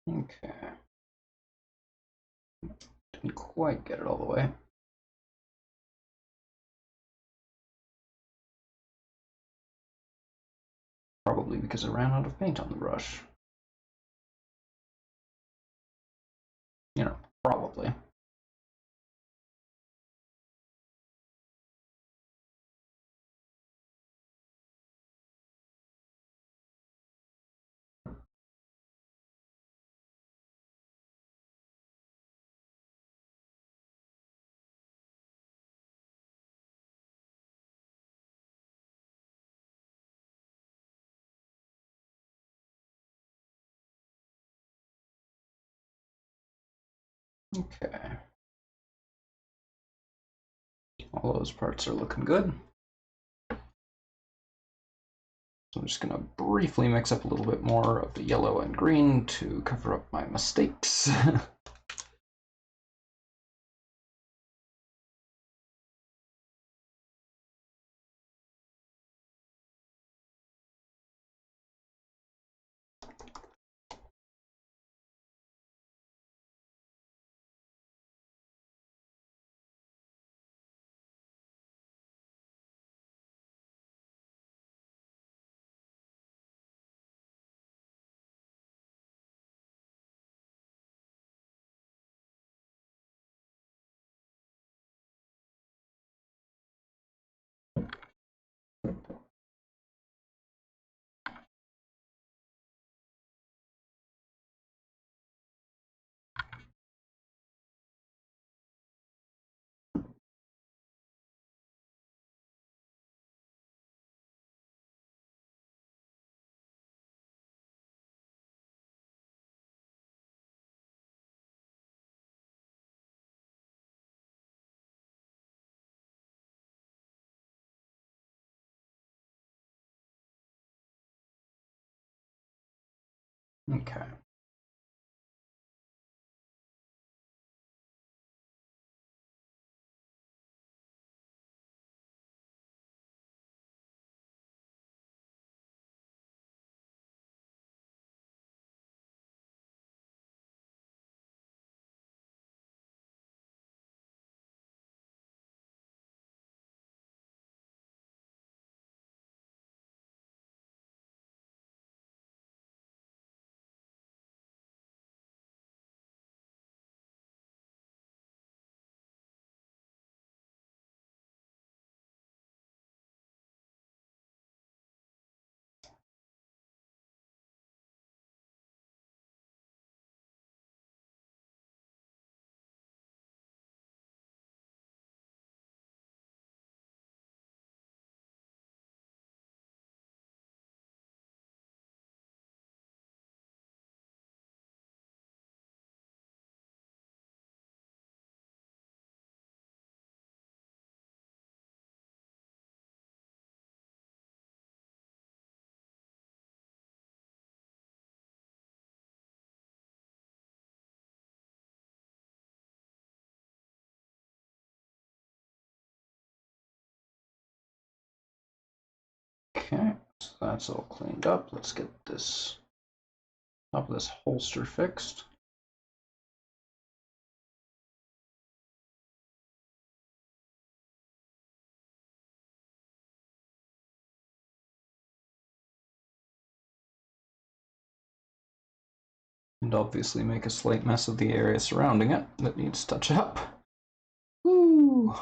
Okay. Didn't quite get it all the way. Probably because I ran out of paint on the brush. You know, probably. Okay. All those parts are looking good. So I'm just going to briefly mix up a little bit more of the yellow and green to cover up my mistakes. Okay. Okay, so that's all cleaned up. Let's get this top of this holster fixed. And obviously make a slight mess of the area surrounding it that needs touch up. Woo!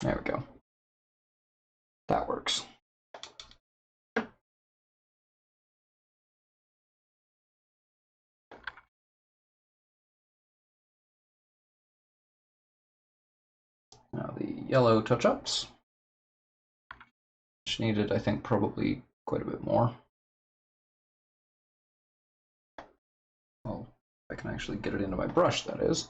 There we go. That works. Now the yellow touch-ups, which needed, I think, probably quite a bit more. Well, I can actually get it into my brush, that is.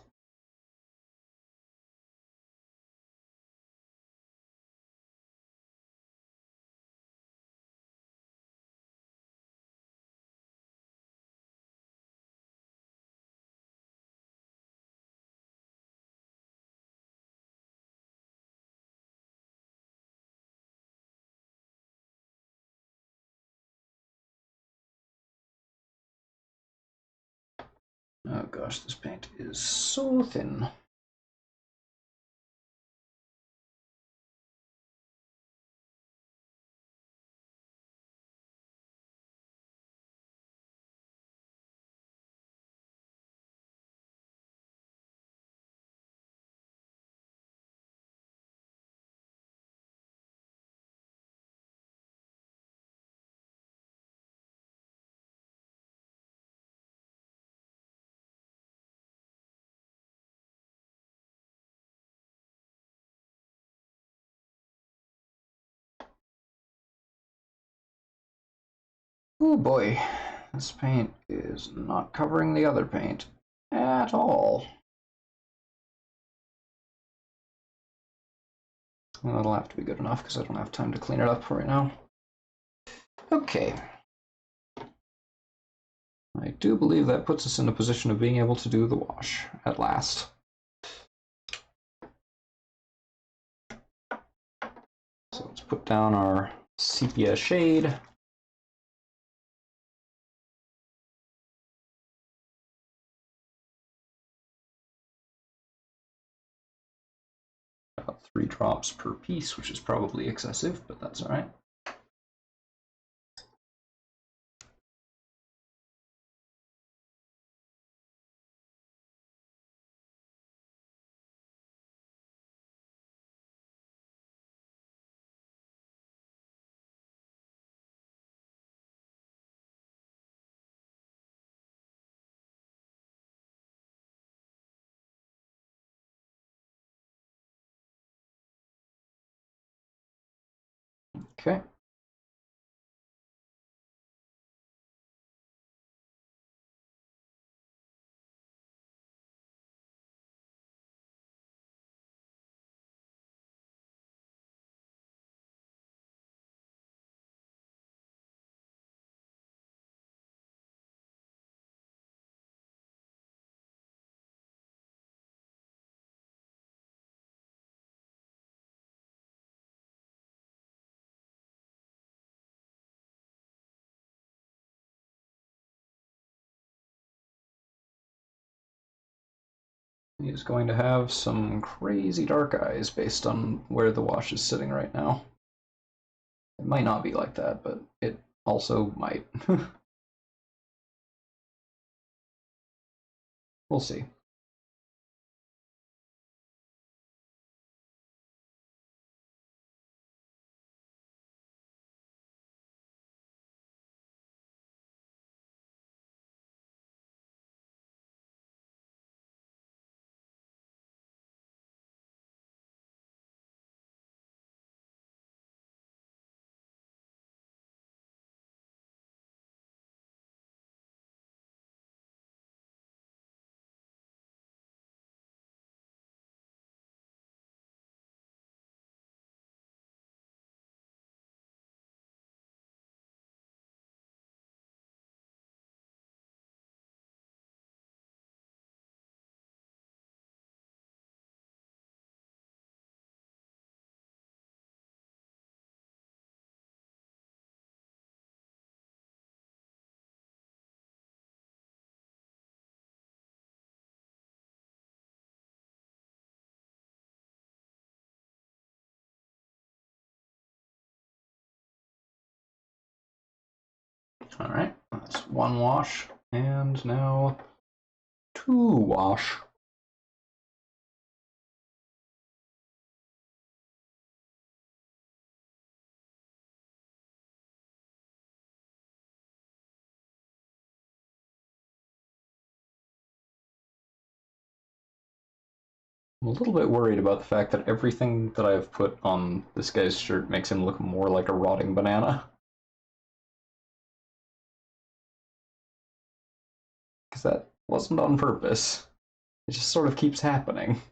gosh, this paint is so thin. Oh boy, this paint is not covering the other paint at all. Well, that'll have to be good enough because I don't have time to clean it up right now. Okay. I do believe that puts us in a position of being able to do the wash at last. So let's put down our sepia shade. About 3 drops per piece, which is probably excessive, but that's all right. Okay. He is going to have some crazy dark eyes based on where the wash is sitting right now. It might not be like that, but it also might. We'll see. All right, that's 1 wash, and now 2 wash. I'm a little bit worried about the fact that everything that I've put on this guy's shirt makes him look more like a rotting banana. Because that wasn't on purpose. It just sort of keeps happening.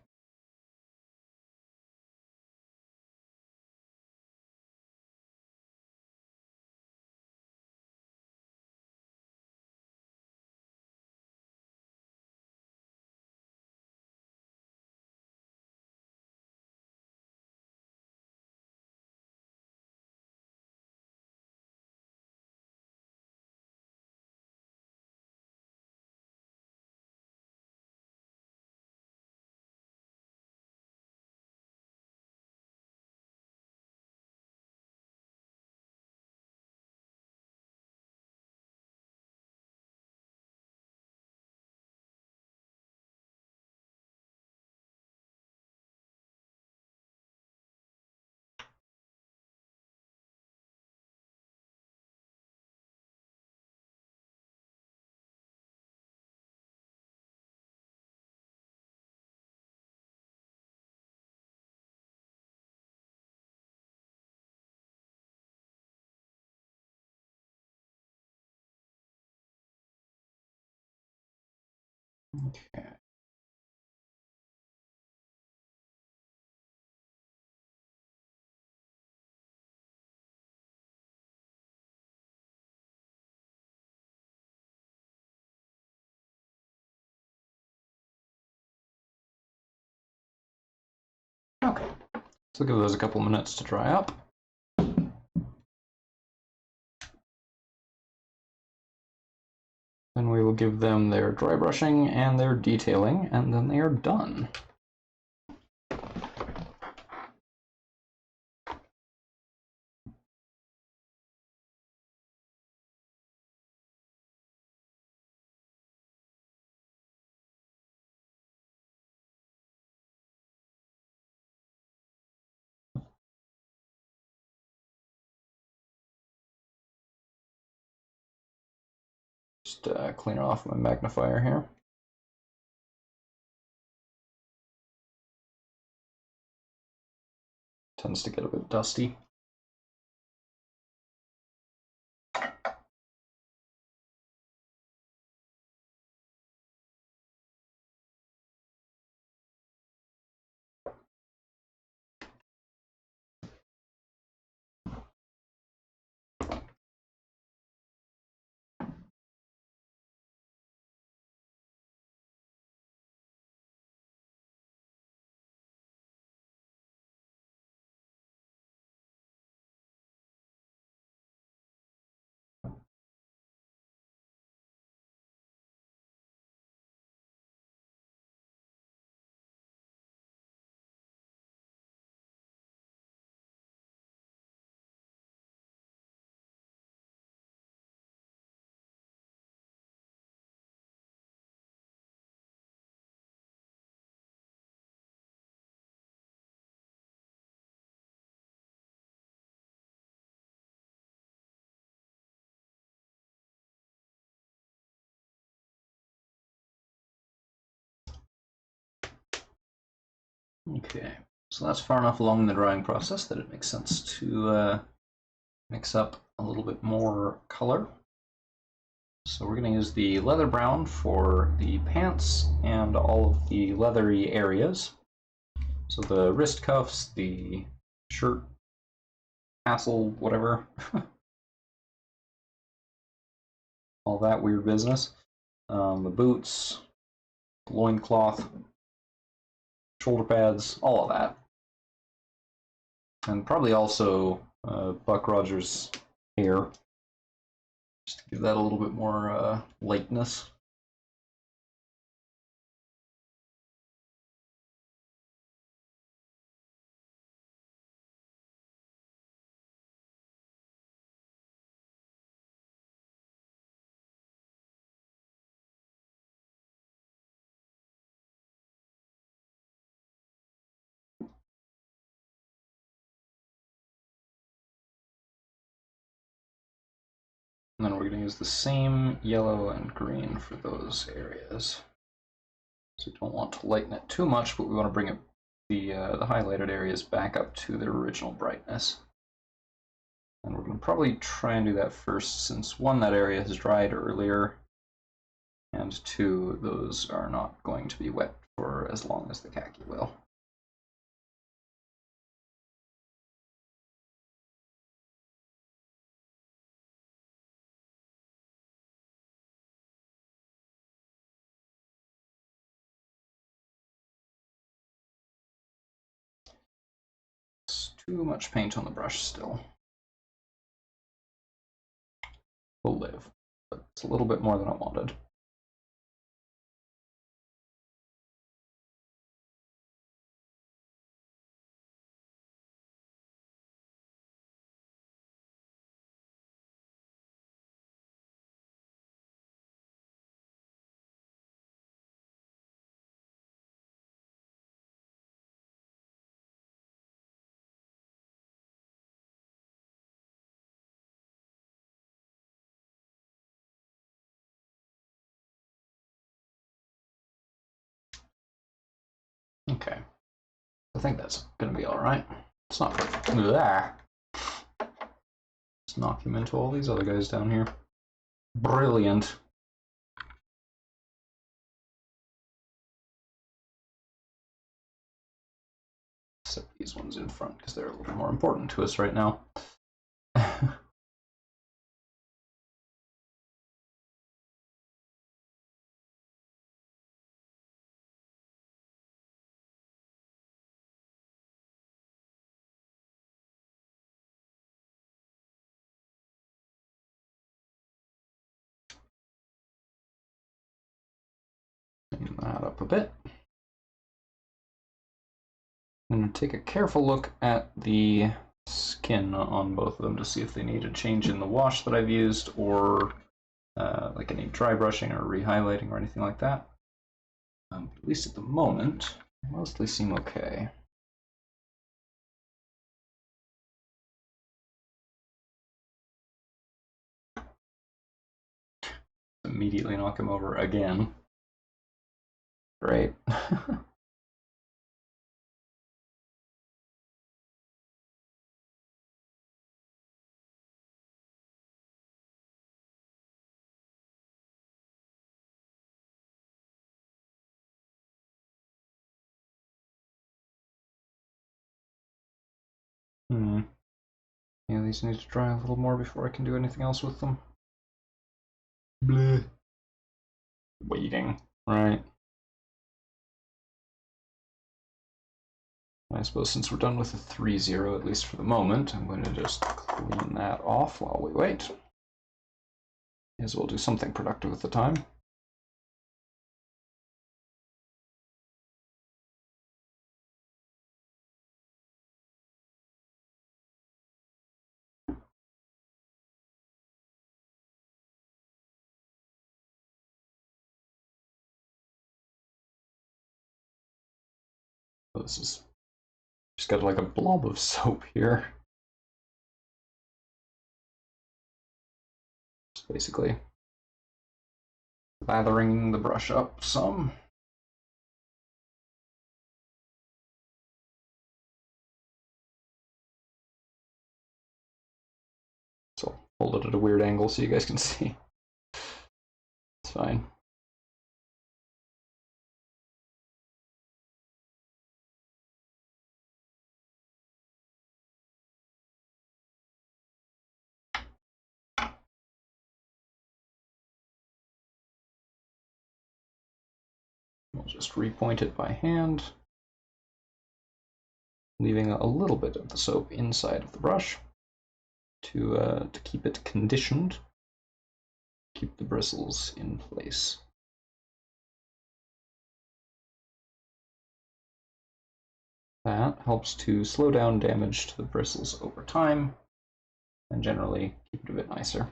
Okay. Okay, so give those a couple minutes to dry up. Then we will give them their dry brushing and their detailing, and then they are done. Just clean it off my magnifier here. Tends to get a bit dusty. Okay, so that's far enough along in the drying process that it makes sense to mix up a little bit more color. So we're going to use the leather brown for the pants and all of the leathery areas. So the wrist cuffs, the shirt, tassel, whatever, all that weird business. The boots, loincloth, shoulder pads, all of that. And probably also Buck Rogers' hair, just to give that a little bit more lightness. And then we're going to use the same yellow and green for those areas. So we don't want to lighten it too much, but we want to bring it, the highlighted areas back up to their original brightness. And we're going to probably try and do that first, since one, that area has dried earlier, and two, those are not going to be wet for as long as the khaki will. It's too much paint on the brush still. Will live, but it's a little bit more than I wanted. Okay, I think that's going to be all right. It's not there. Let's knock him into all these other guys down here. Brilliant. Set these ones in front because they're a little more important to us right now. Clean that up a bit. I'm going to take a careful look at the skin on both of them to see if they need a change in the wash that I've used, or like any dry brushing or rehighlighting or anything like that. At least at the moment, they mostly seem okay. Immediately knock him over again. Great. Yeah, these need to dry a little more before I can do anything else with them. Bleh. Waiting, right? I suppose since we're done with the 3-0, at least for the moment, I'm going to just clean that off while we wait. May as well do something productive with the time. So this is just got like a blob of soap here. Just basically lathering the brush up some. So hold it at a weird angle so you guys can see. It's fine. We'll just repoint it by hand, leaving a little bit of the soap inside of the brush to keep it conditioned, keep the bristles in place. That helps to slow down damage to the bristles over time and generally keep it a bit nicer.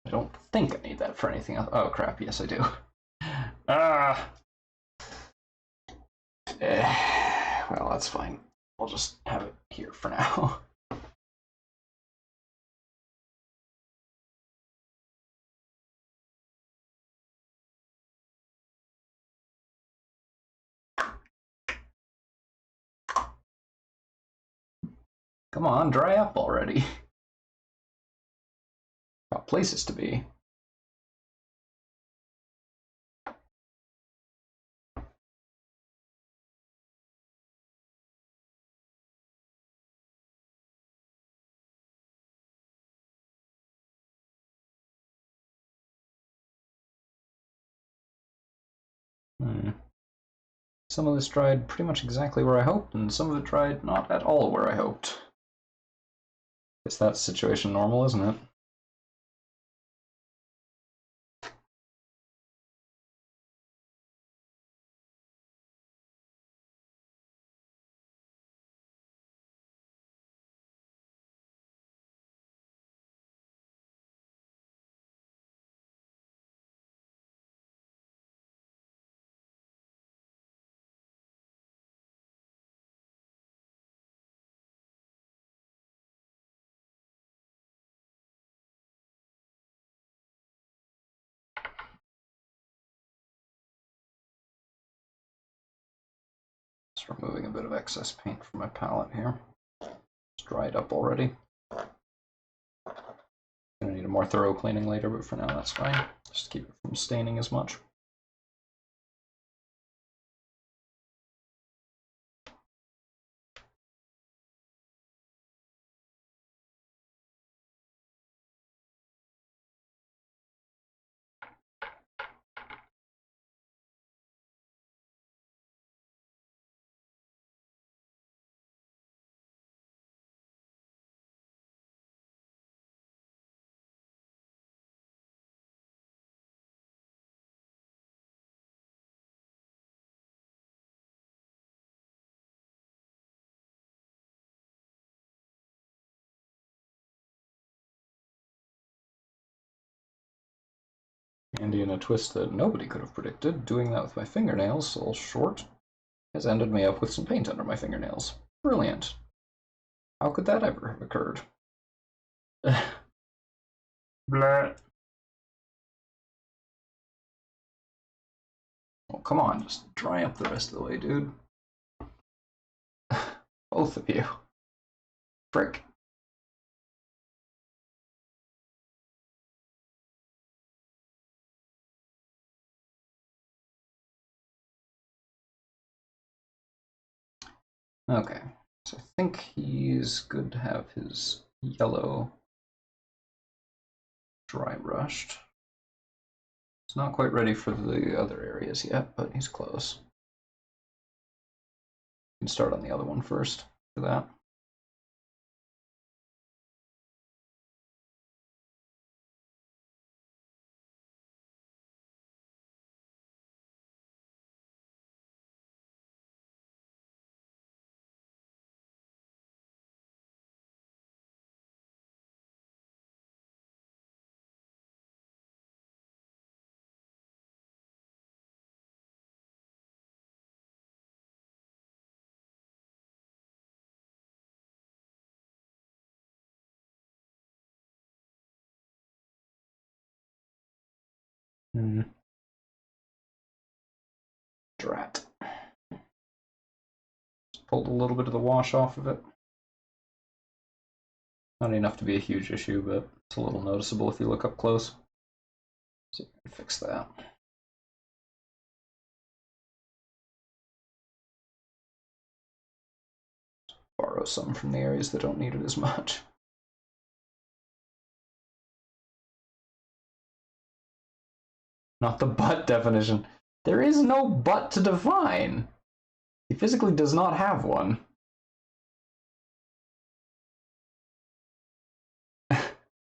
I don't think I need that for anything else. Oh crap, yes I do. Well, that's fine. I'll just have it here for now. Come on, dry up already. Got places to be. Some of this dried pretty much exactly where I hoped, and some of it dried not at all where I hoped. Guess that's situation normal, isn't it? Just removing a bit of excess paint from my palette here. It's dried up already. Gonna need a more thorough cleaning later, but for now that's fine. Just keep it from staining as much. And in a twist that nobody could have predicted, doing that with my fingernails all short has ended me up with some paint under my fingernails. Brilliant. How could that ever have occurred? Blah. Oh, come on, just dry up the rest of the way, dude. Both of you. Frick. Okay, so I think he's good to have his yellow dry brushed. He's not quite ready for the other areas yet, but he's close. You can start on the other one first for that. Drat. Just pulled a little bit of the wash off of it. Not enough to be a huge issue, but it's a little noticeable if you look up close. So you can fix that. Borrow some from the areas that don't need it as much. Not the butt definition. There is no butt to define. He physically does not have one.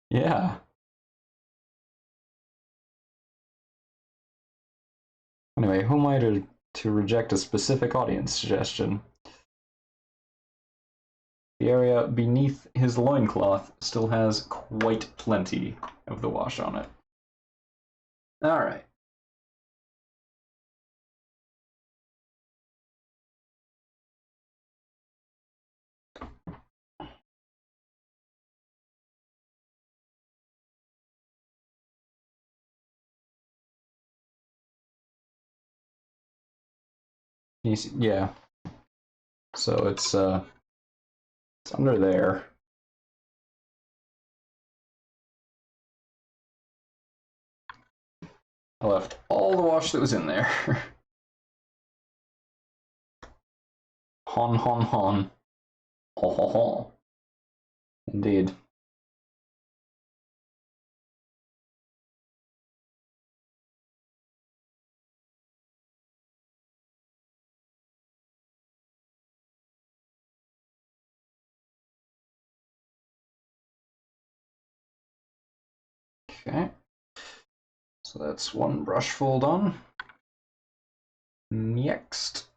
Yeah. Anyway, who am I to reject a specific audience suggestion? The area beneath his loincloth still has quite plenty of the wash on it. Alright. Yeah. So it's under there. I left all the wash that was in there. Hon, hon, hon. Ho, ho, ho. Indeed. Okay. So that's one brush full done. Next.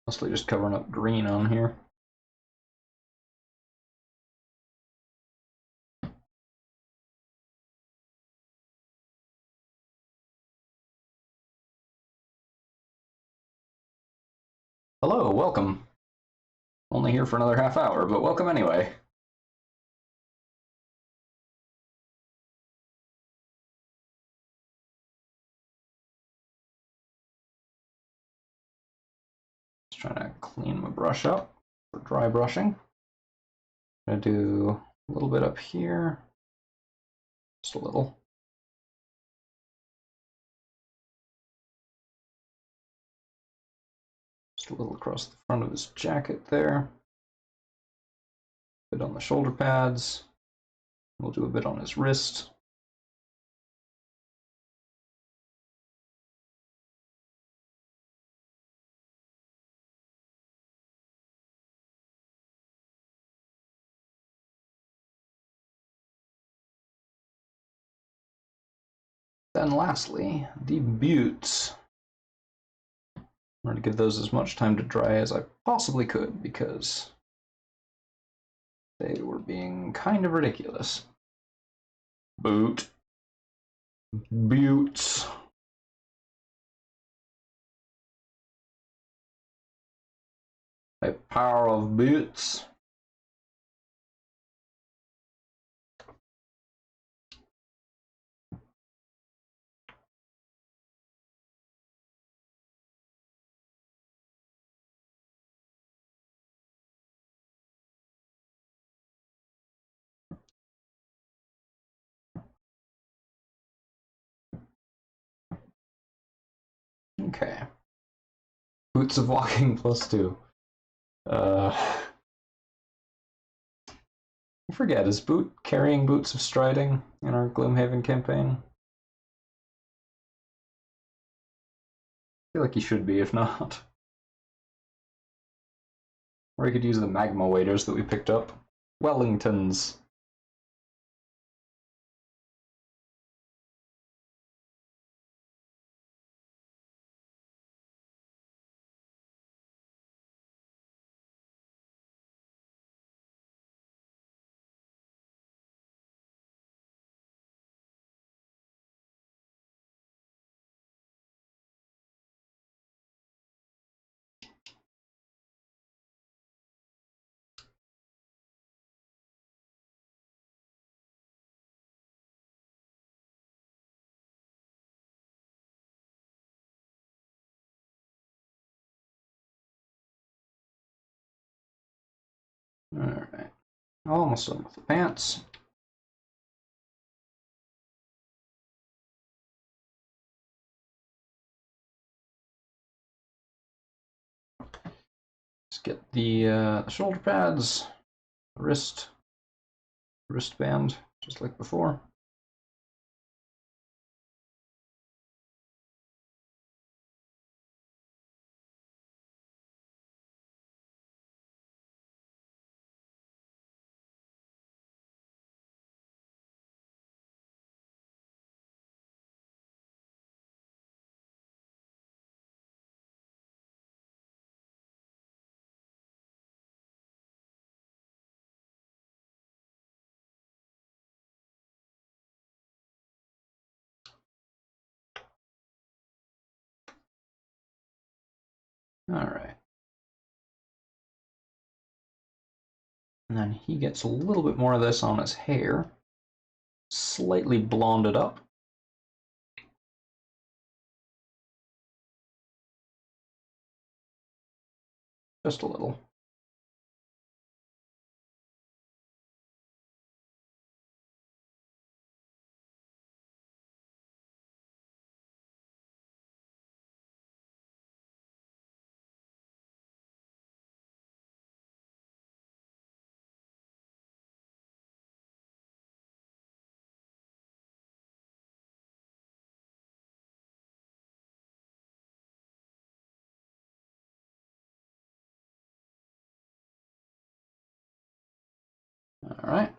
Mostly just covering up green on here. Hello, welcome. Only here for another half hour, but welcome anyway. brush up for dry brushing. I'm going to do a little bit up here, just a little. Just a little across the front of his jacket there. A bit on the shoulder pads. We'll do a bit on his wrist. Then lastly, the boots. I'm going to give those as much time to dry as I possibly could because they were being kind of ridiculous. Boots. A pair of boots. Okay. Boots of walking +2. I forget, is Boot carrying boots of striding in our Gloomhaven campaign? I feel like he should be, if not. Or he could use the magma waders that we picked up. Wellingtons. Alright. Almost done with the pants. Let's get the shoulder pads, wristband, just like before. Alright. And then he gets a little bit more of this on his hair. Slightly blonded up. Just a little. Alright.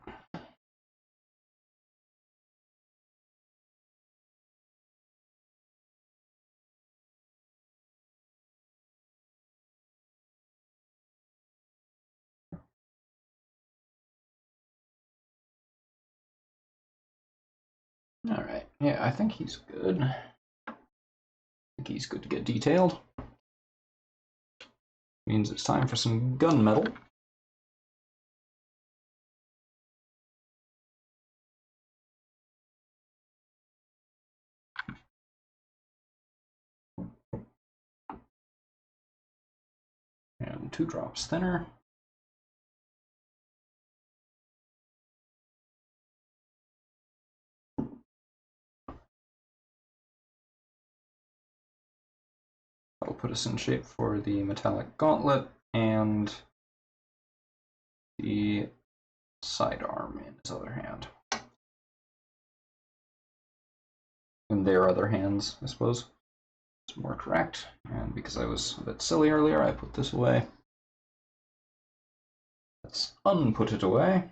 Alright, yeah, I think he's good. I think he's good to get detailed. Means it's time for some gunmetal. And 2 drops thinner. That'll put us in shape for the metallic gauntlet and the sidearm in his other hand. In their other hands, I suppose. It's more correct. And because I was a bit silly earlier, I put this away. Let's unput it away.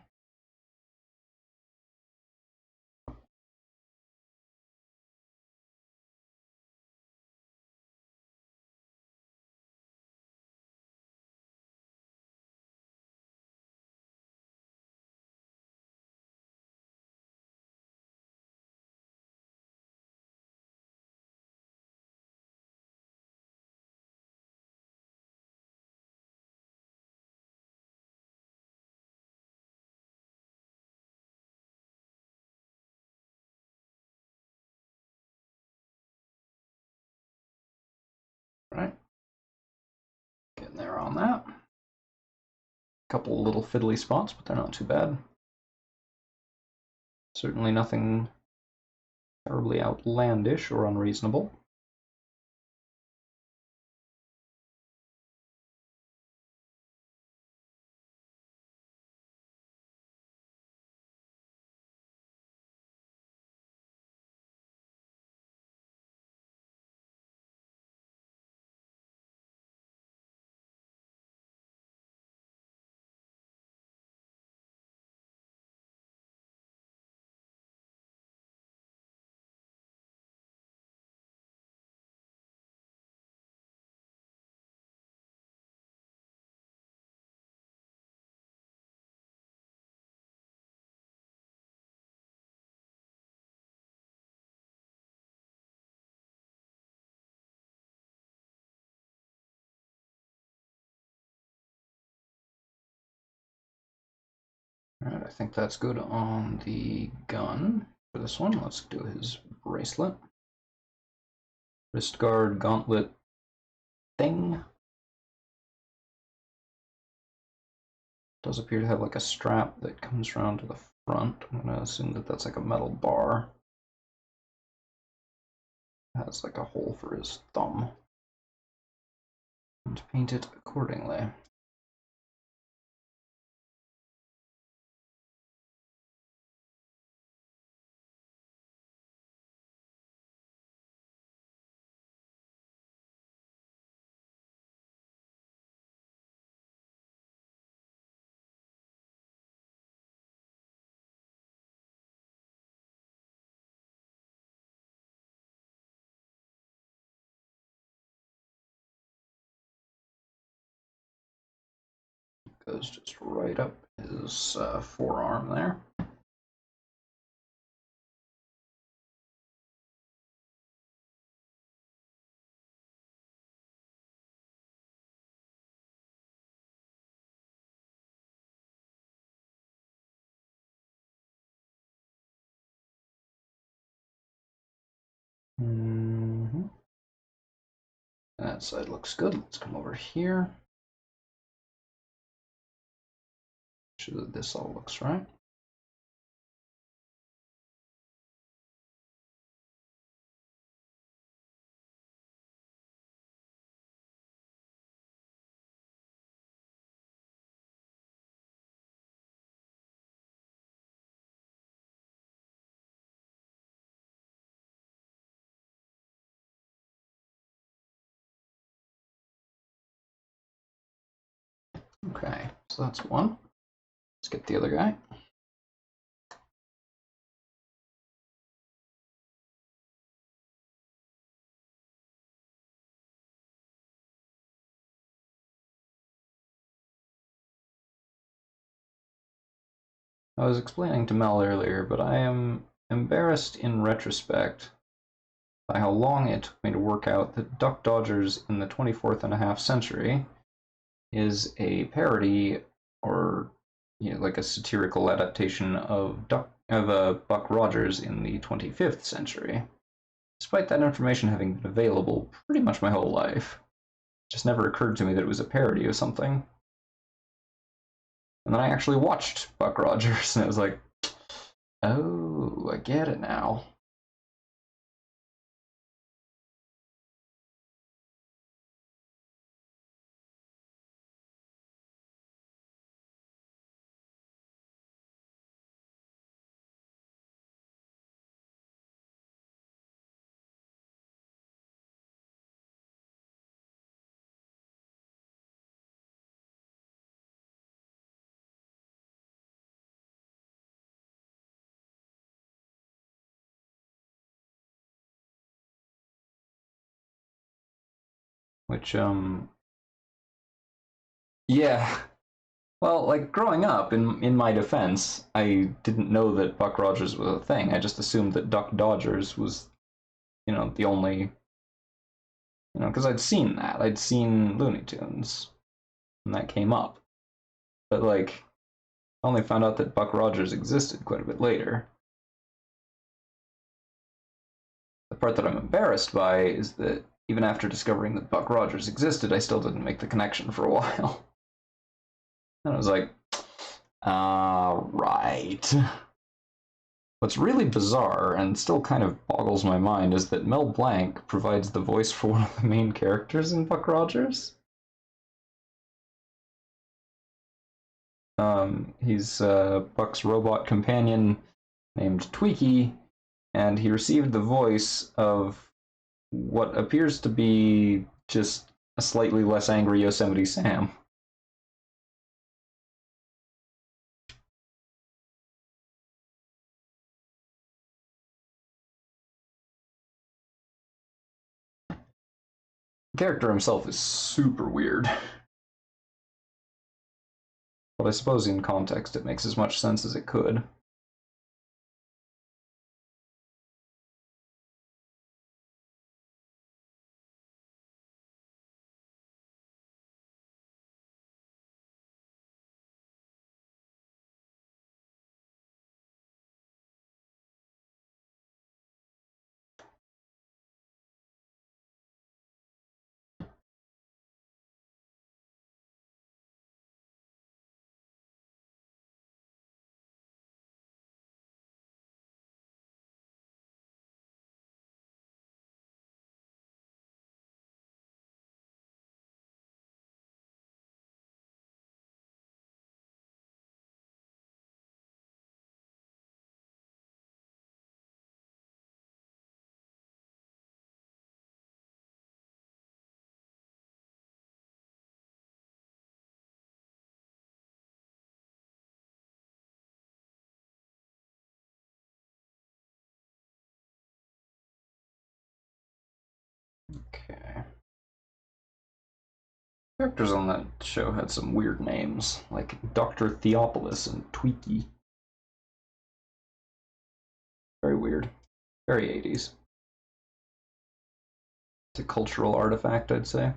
Right. Getting there on that. Couple little fiddly spots, but they're not too bad. Certainly nothing terribly outlandish or unreasonable. Alright, I think that's good on the gun for this one. Let's do his bracelet. Wrist guard, gauntlet thing. Does appear to have like a strap that comes around to the front. I'm going to assume that that's like a metal bar. It has like a hole for his thumb. And paint it accordingly. Goes just right up his forearm there. That side looks good. Let's come over here. Make sure that this all looks right. Okay, so that's one. Let's get the other guy. I was explaining to Mel earlier, but I am embarrassed in retrospect by how long it took me to work out that Duck Dodgers in the 24th and a half century is a parody or like a satirical adaptation of Buck Rogers in the 25th century, despite that information having been available pretty much my whole life. just never occurred to me that it was a parody of something. And then I actually watched Buck Rogers, and it was like, oh, I get it now. Which, yeah. Well, like growing up, in my defense, I didn't know that Buck Rogers was a thing. I just assumed that Duck Dodgers was, the only, because I'd seen that. I'd seen Looney Tunes, and that came up. But like, I only found out that Buck Rogers existed quite a bit later. The part that I'm embarrassed by is that even after discovering that Buck Rogers existed, I still didn't make the connection for a while. And I was like, right. What's really bizarre and still kind of boggles my mind is that Mel Blanc provides the voice for one of the main characters in Buck Rogers. He's Buck's robot companion named Tweaky, and he received the voice of what appears to be just a slightly less angry Yosemite Sam. The character himself is super weird. But I suppose in context it makes as much sense as it could. Okay. Characters on that show had some weird names, like Dr. Theopolis and Tweaky. Very weird. Very 80s. It's a cultural artifact, I'd say.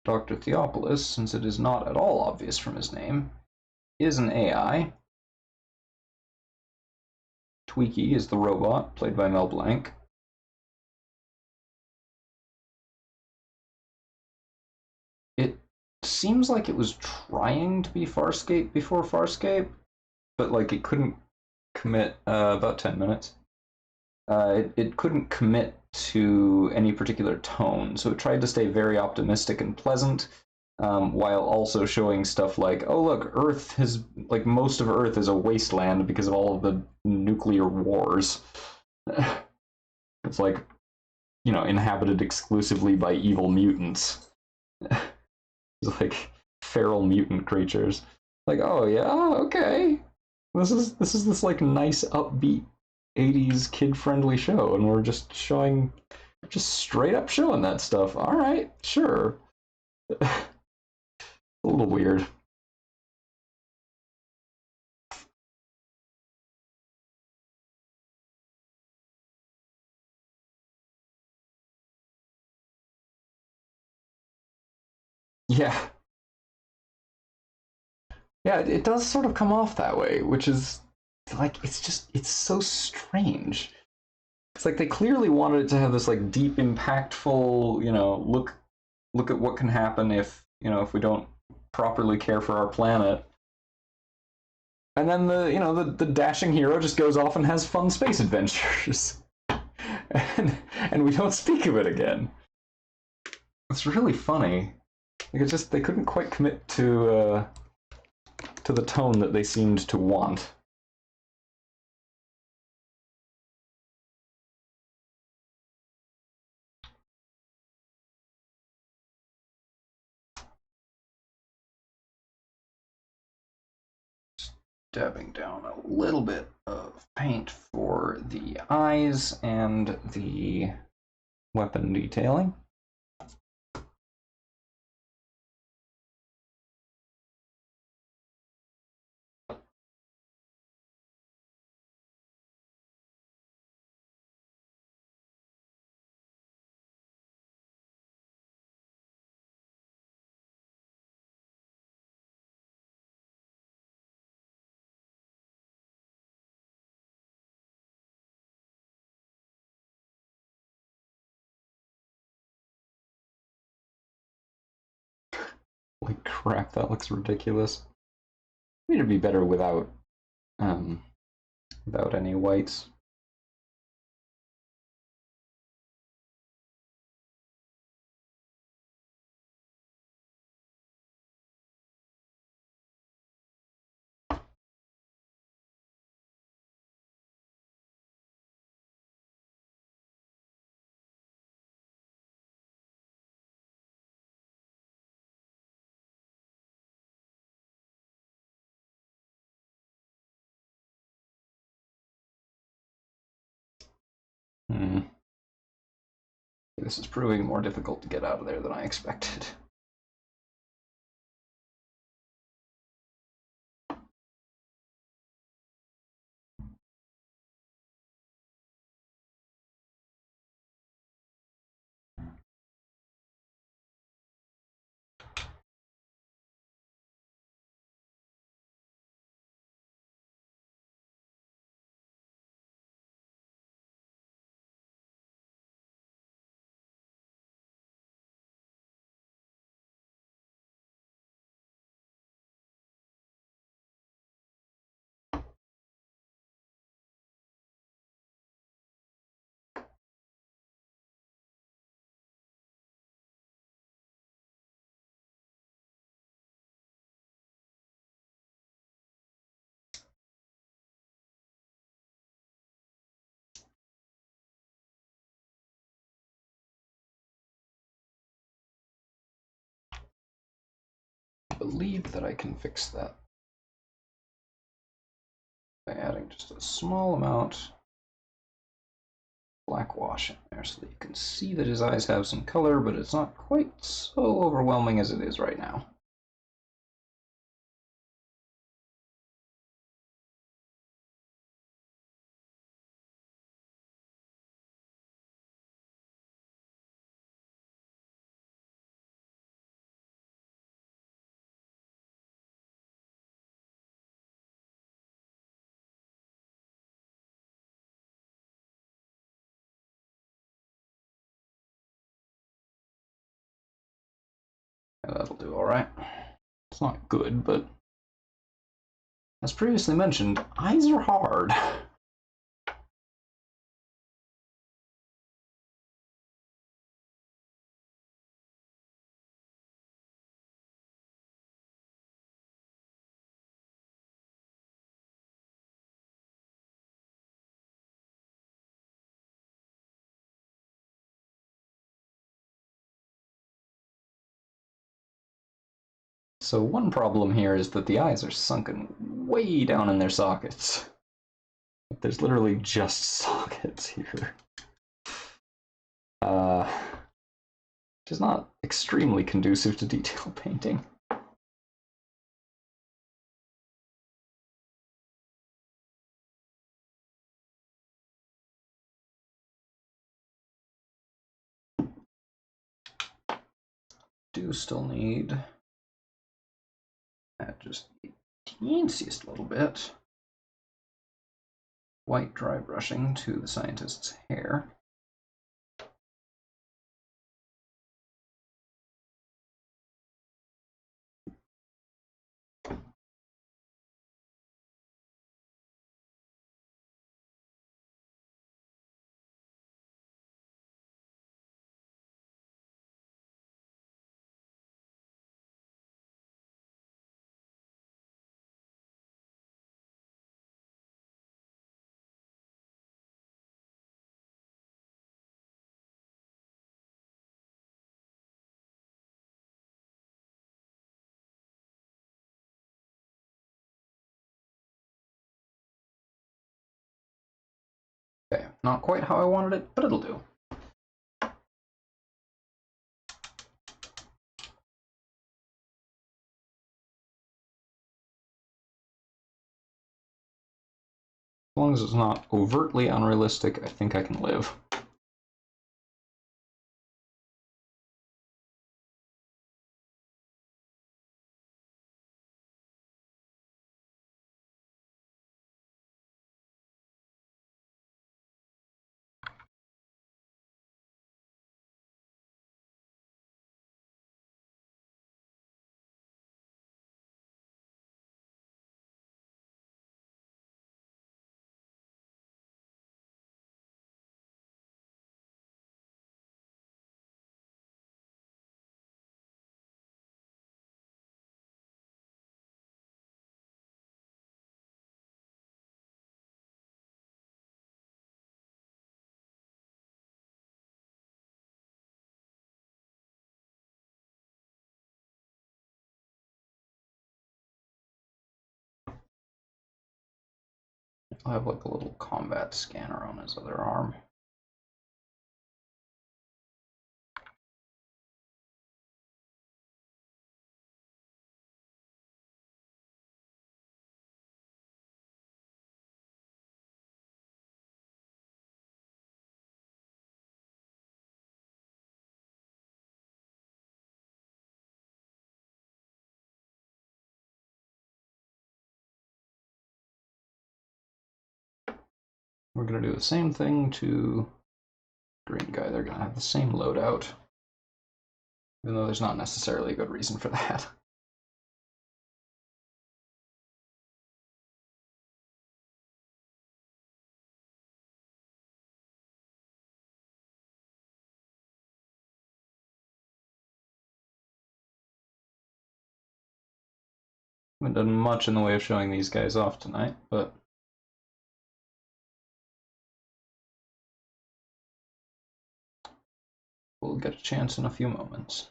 Dr. Theopolis, since it is not at all obvious from his name, is an AI. Tweaky is the robot, played by Mel Blanc. It seems like it was trying to be Farscape before Farscape, but like it couldn't commit about 10 minutes. It couldn't commit to any particular tone, so it tried to stay very optimistic and pleasant, while also showing stuff like, oh look, Earth has, like, most of Earth is a wasteland because of all of the nuclear wars. It's like, inhabited exclusively by evil mutants. It's like feral mutant creatures. Like, oh yeah, okay. This like nice upbeat 80s kid-friendly show, and we're just straight up showing that stuff. All right, sure. A little weird. Yeah. Yeah, it does sort of come off that way, which is like it's so strange. It's like they clearly wanted it to have this like deep, impactful, look at what can happen if if we don't properly care for our planet. And then the dashing hero just goes off and has fun space adventures, and we don't speak of it again. It's really funny. Like it's just they couldn't quite commit to the tone that they seemed to want. Dabbing down a little bit of paint for the eyes and the weapon detailing. Holy crap, that looks ridiculous. I mean, it'd be better um, without any whites. Hmm. This is proving more difficult to get out of there than I expected. I believe that I can fix that by adding just a small amount black wash in there so that you can see that his eyes have some color, but it's not quite so overwhelming as it is right now. Yeah, that'll do all right. It's not good, but as previously mentioned, eyes are hard. So one problem here is that the eyes are sunken way down in their sockets. There's literally just sockets here. Which is not extremely conducive to detail painting. do still need just the teensiest little bit white dry brushing to the scientist's hair. Okay, not quite how I wanted it, but it'll do. As long as it's not overtly unrealistic, I think I can live. I'll have like a little combat scanner on his other arm. We're going to do the same thing to green guy. They're going to have the same loadout, even though there's not necessarily a good reason for that. Haven't done much in the way of showing these guys off tonight, but we'll get a chance in a few moments.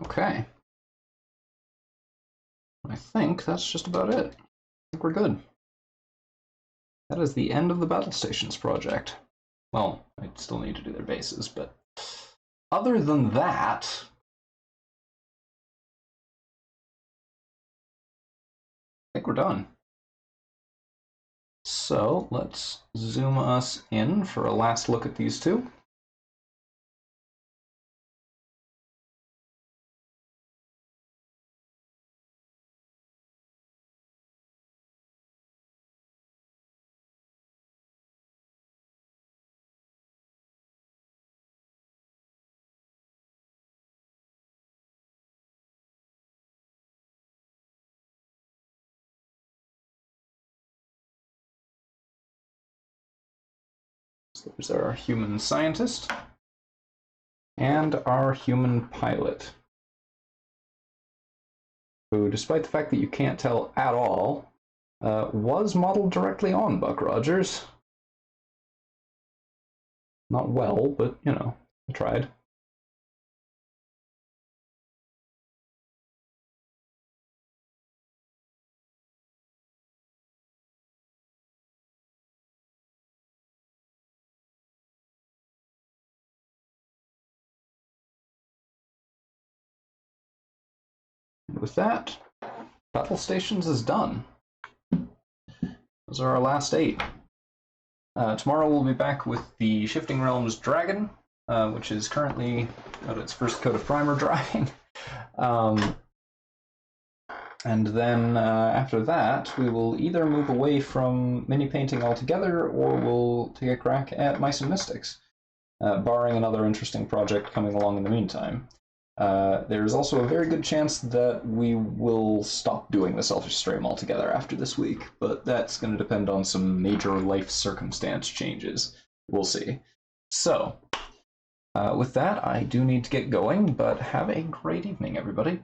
Okay. I think that's just about it. I think we're good. That is the end of the Battlestations project. Well, I still need to do their bases, but other than that, I think we're done. So let's zoom us in for a last look at these two. So there's our human scientist and our human pilot, who, despite the fact that you can't tell at all, was modeled directly on Buck Rogers. Not well, but, you know, I tried. And with that, Battlestations is done. Those are our last 8. Tomorrow we'll be back with the Shifting Realms Dragon, which is currently at its first coat of primer drying. And then after that, we will either move away from mini painting altogether, or we'll take a crack at Mice and Mystics, barring another interesting project coming along in the meantime. There's also a very good chance that we will stop doing the Selfish Stream altogether after this week, but that's going to depend on some major life circumstance changes. We'll see. So, with that, I do need to get going, but have a great evening, everybody.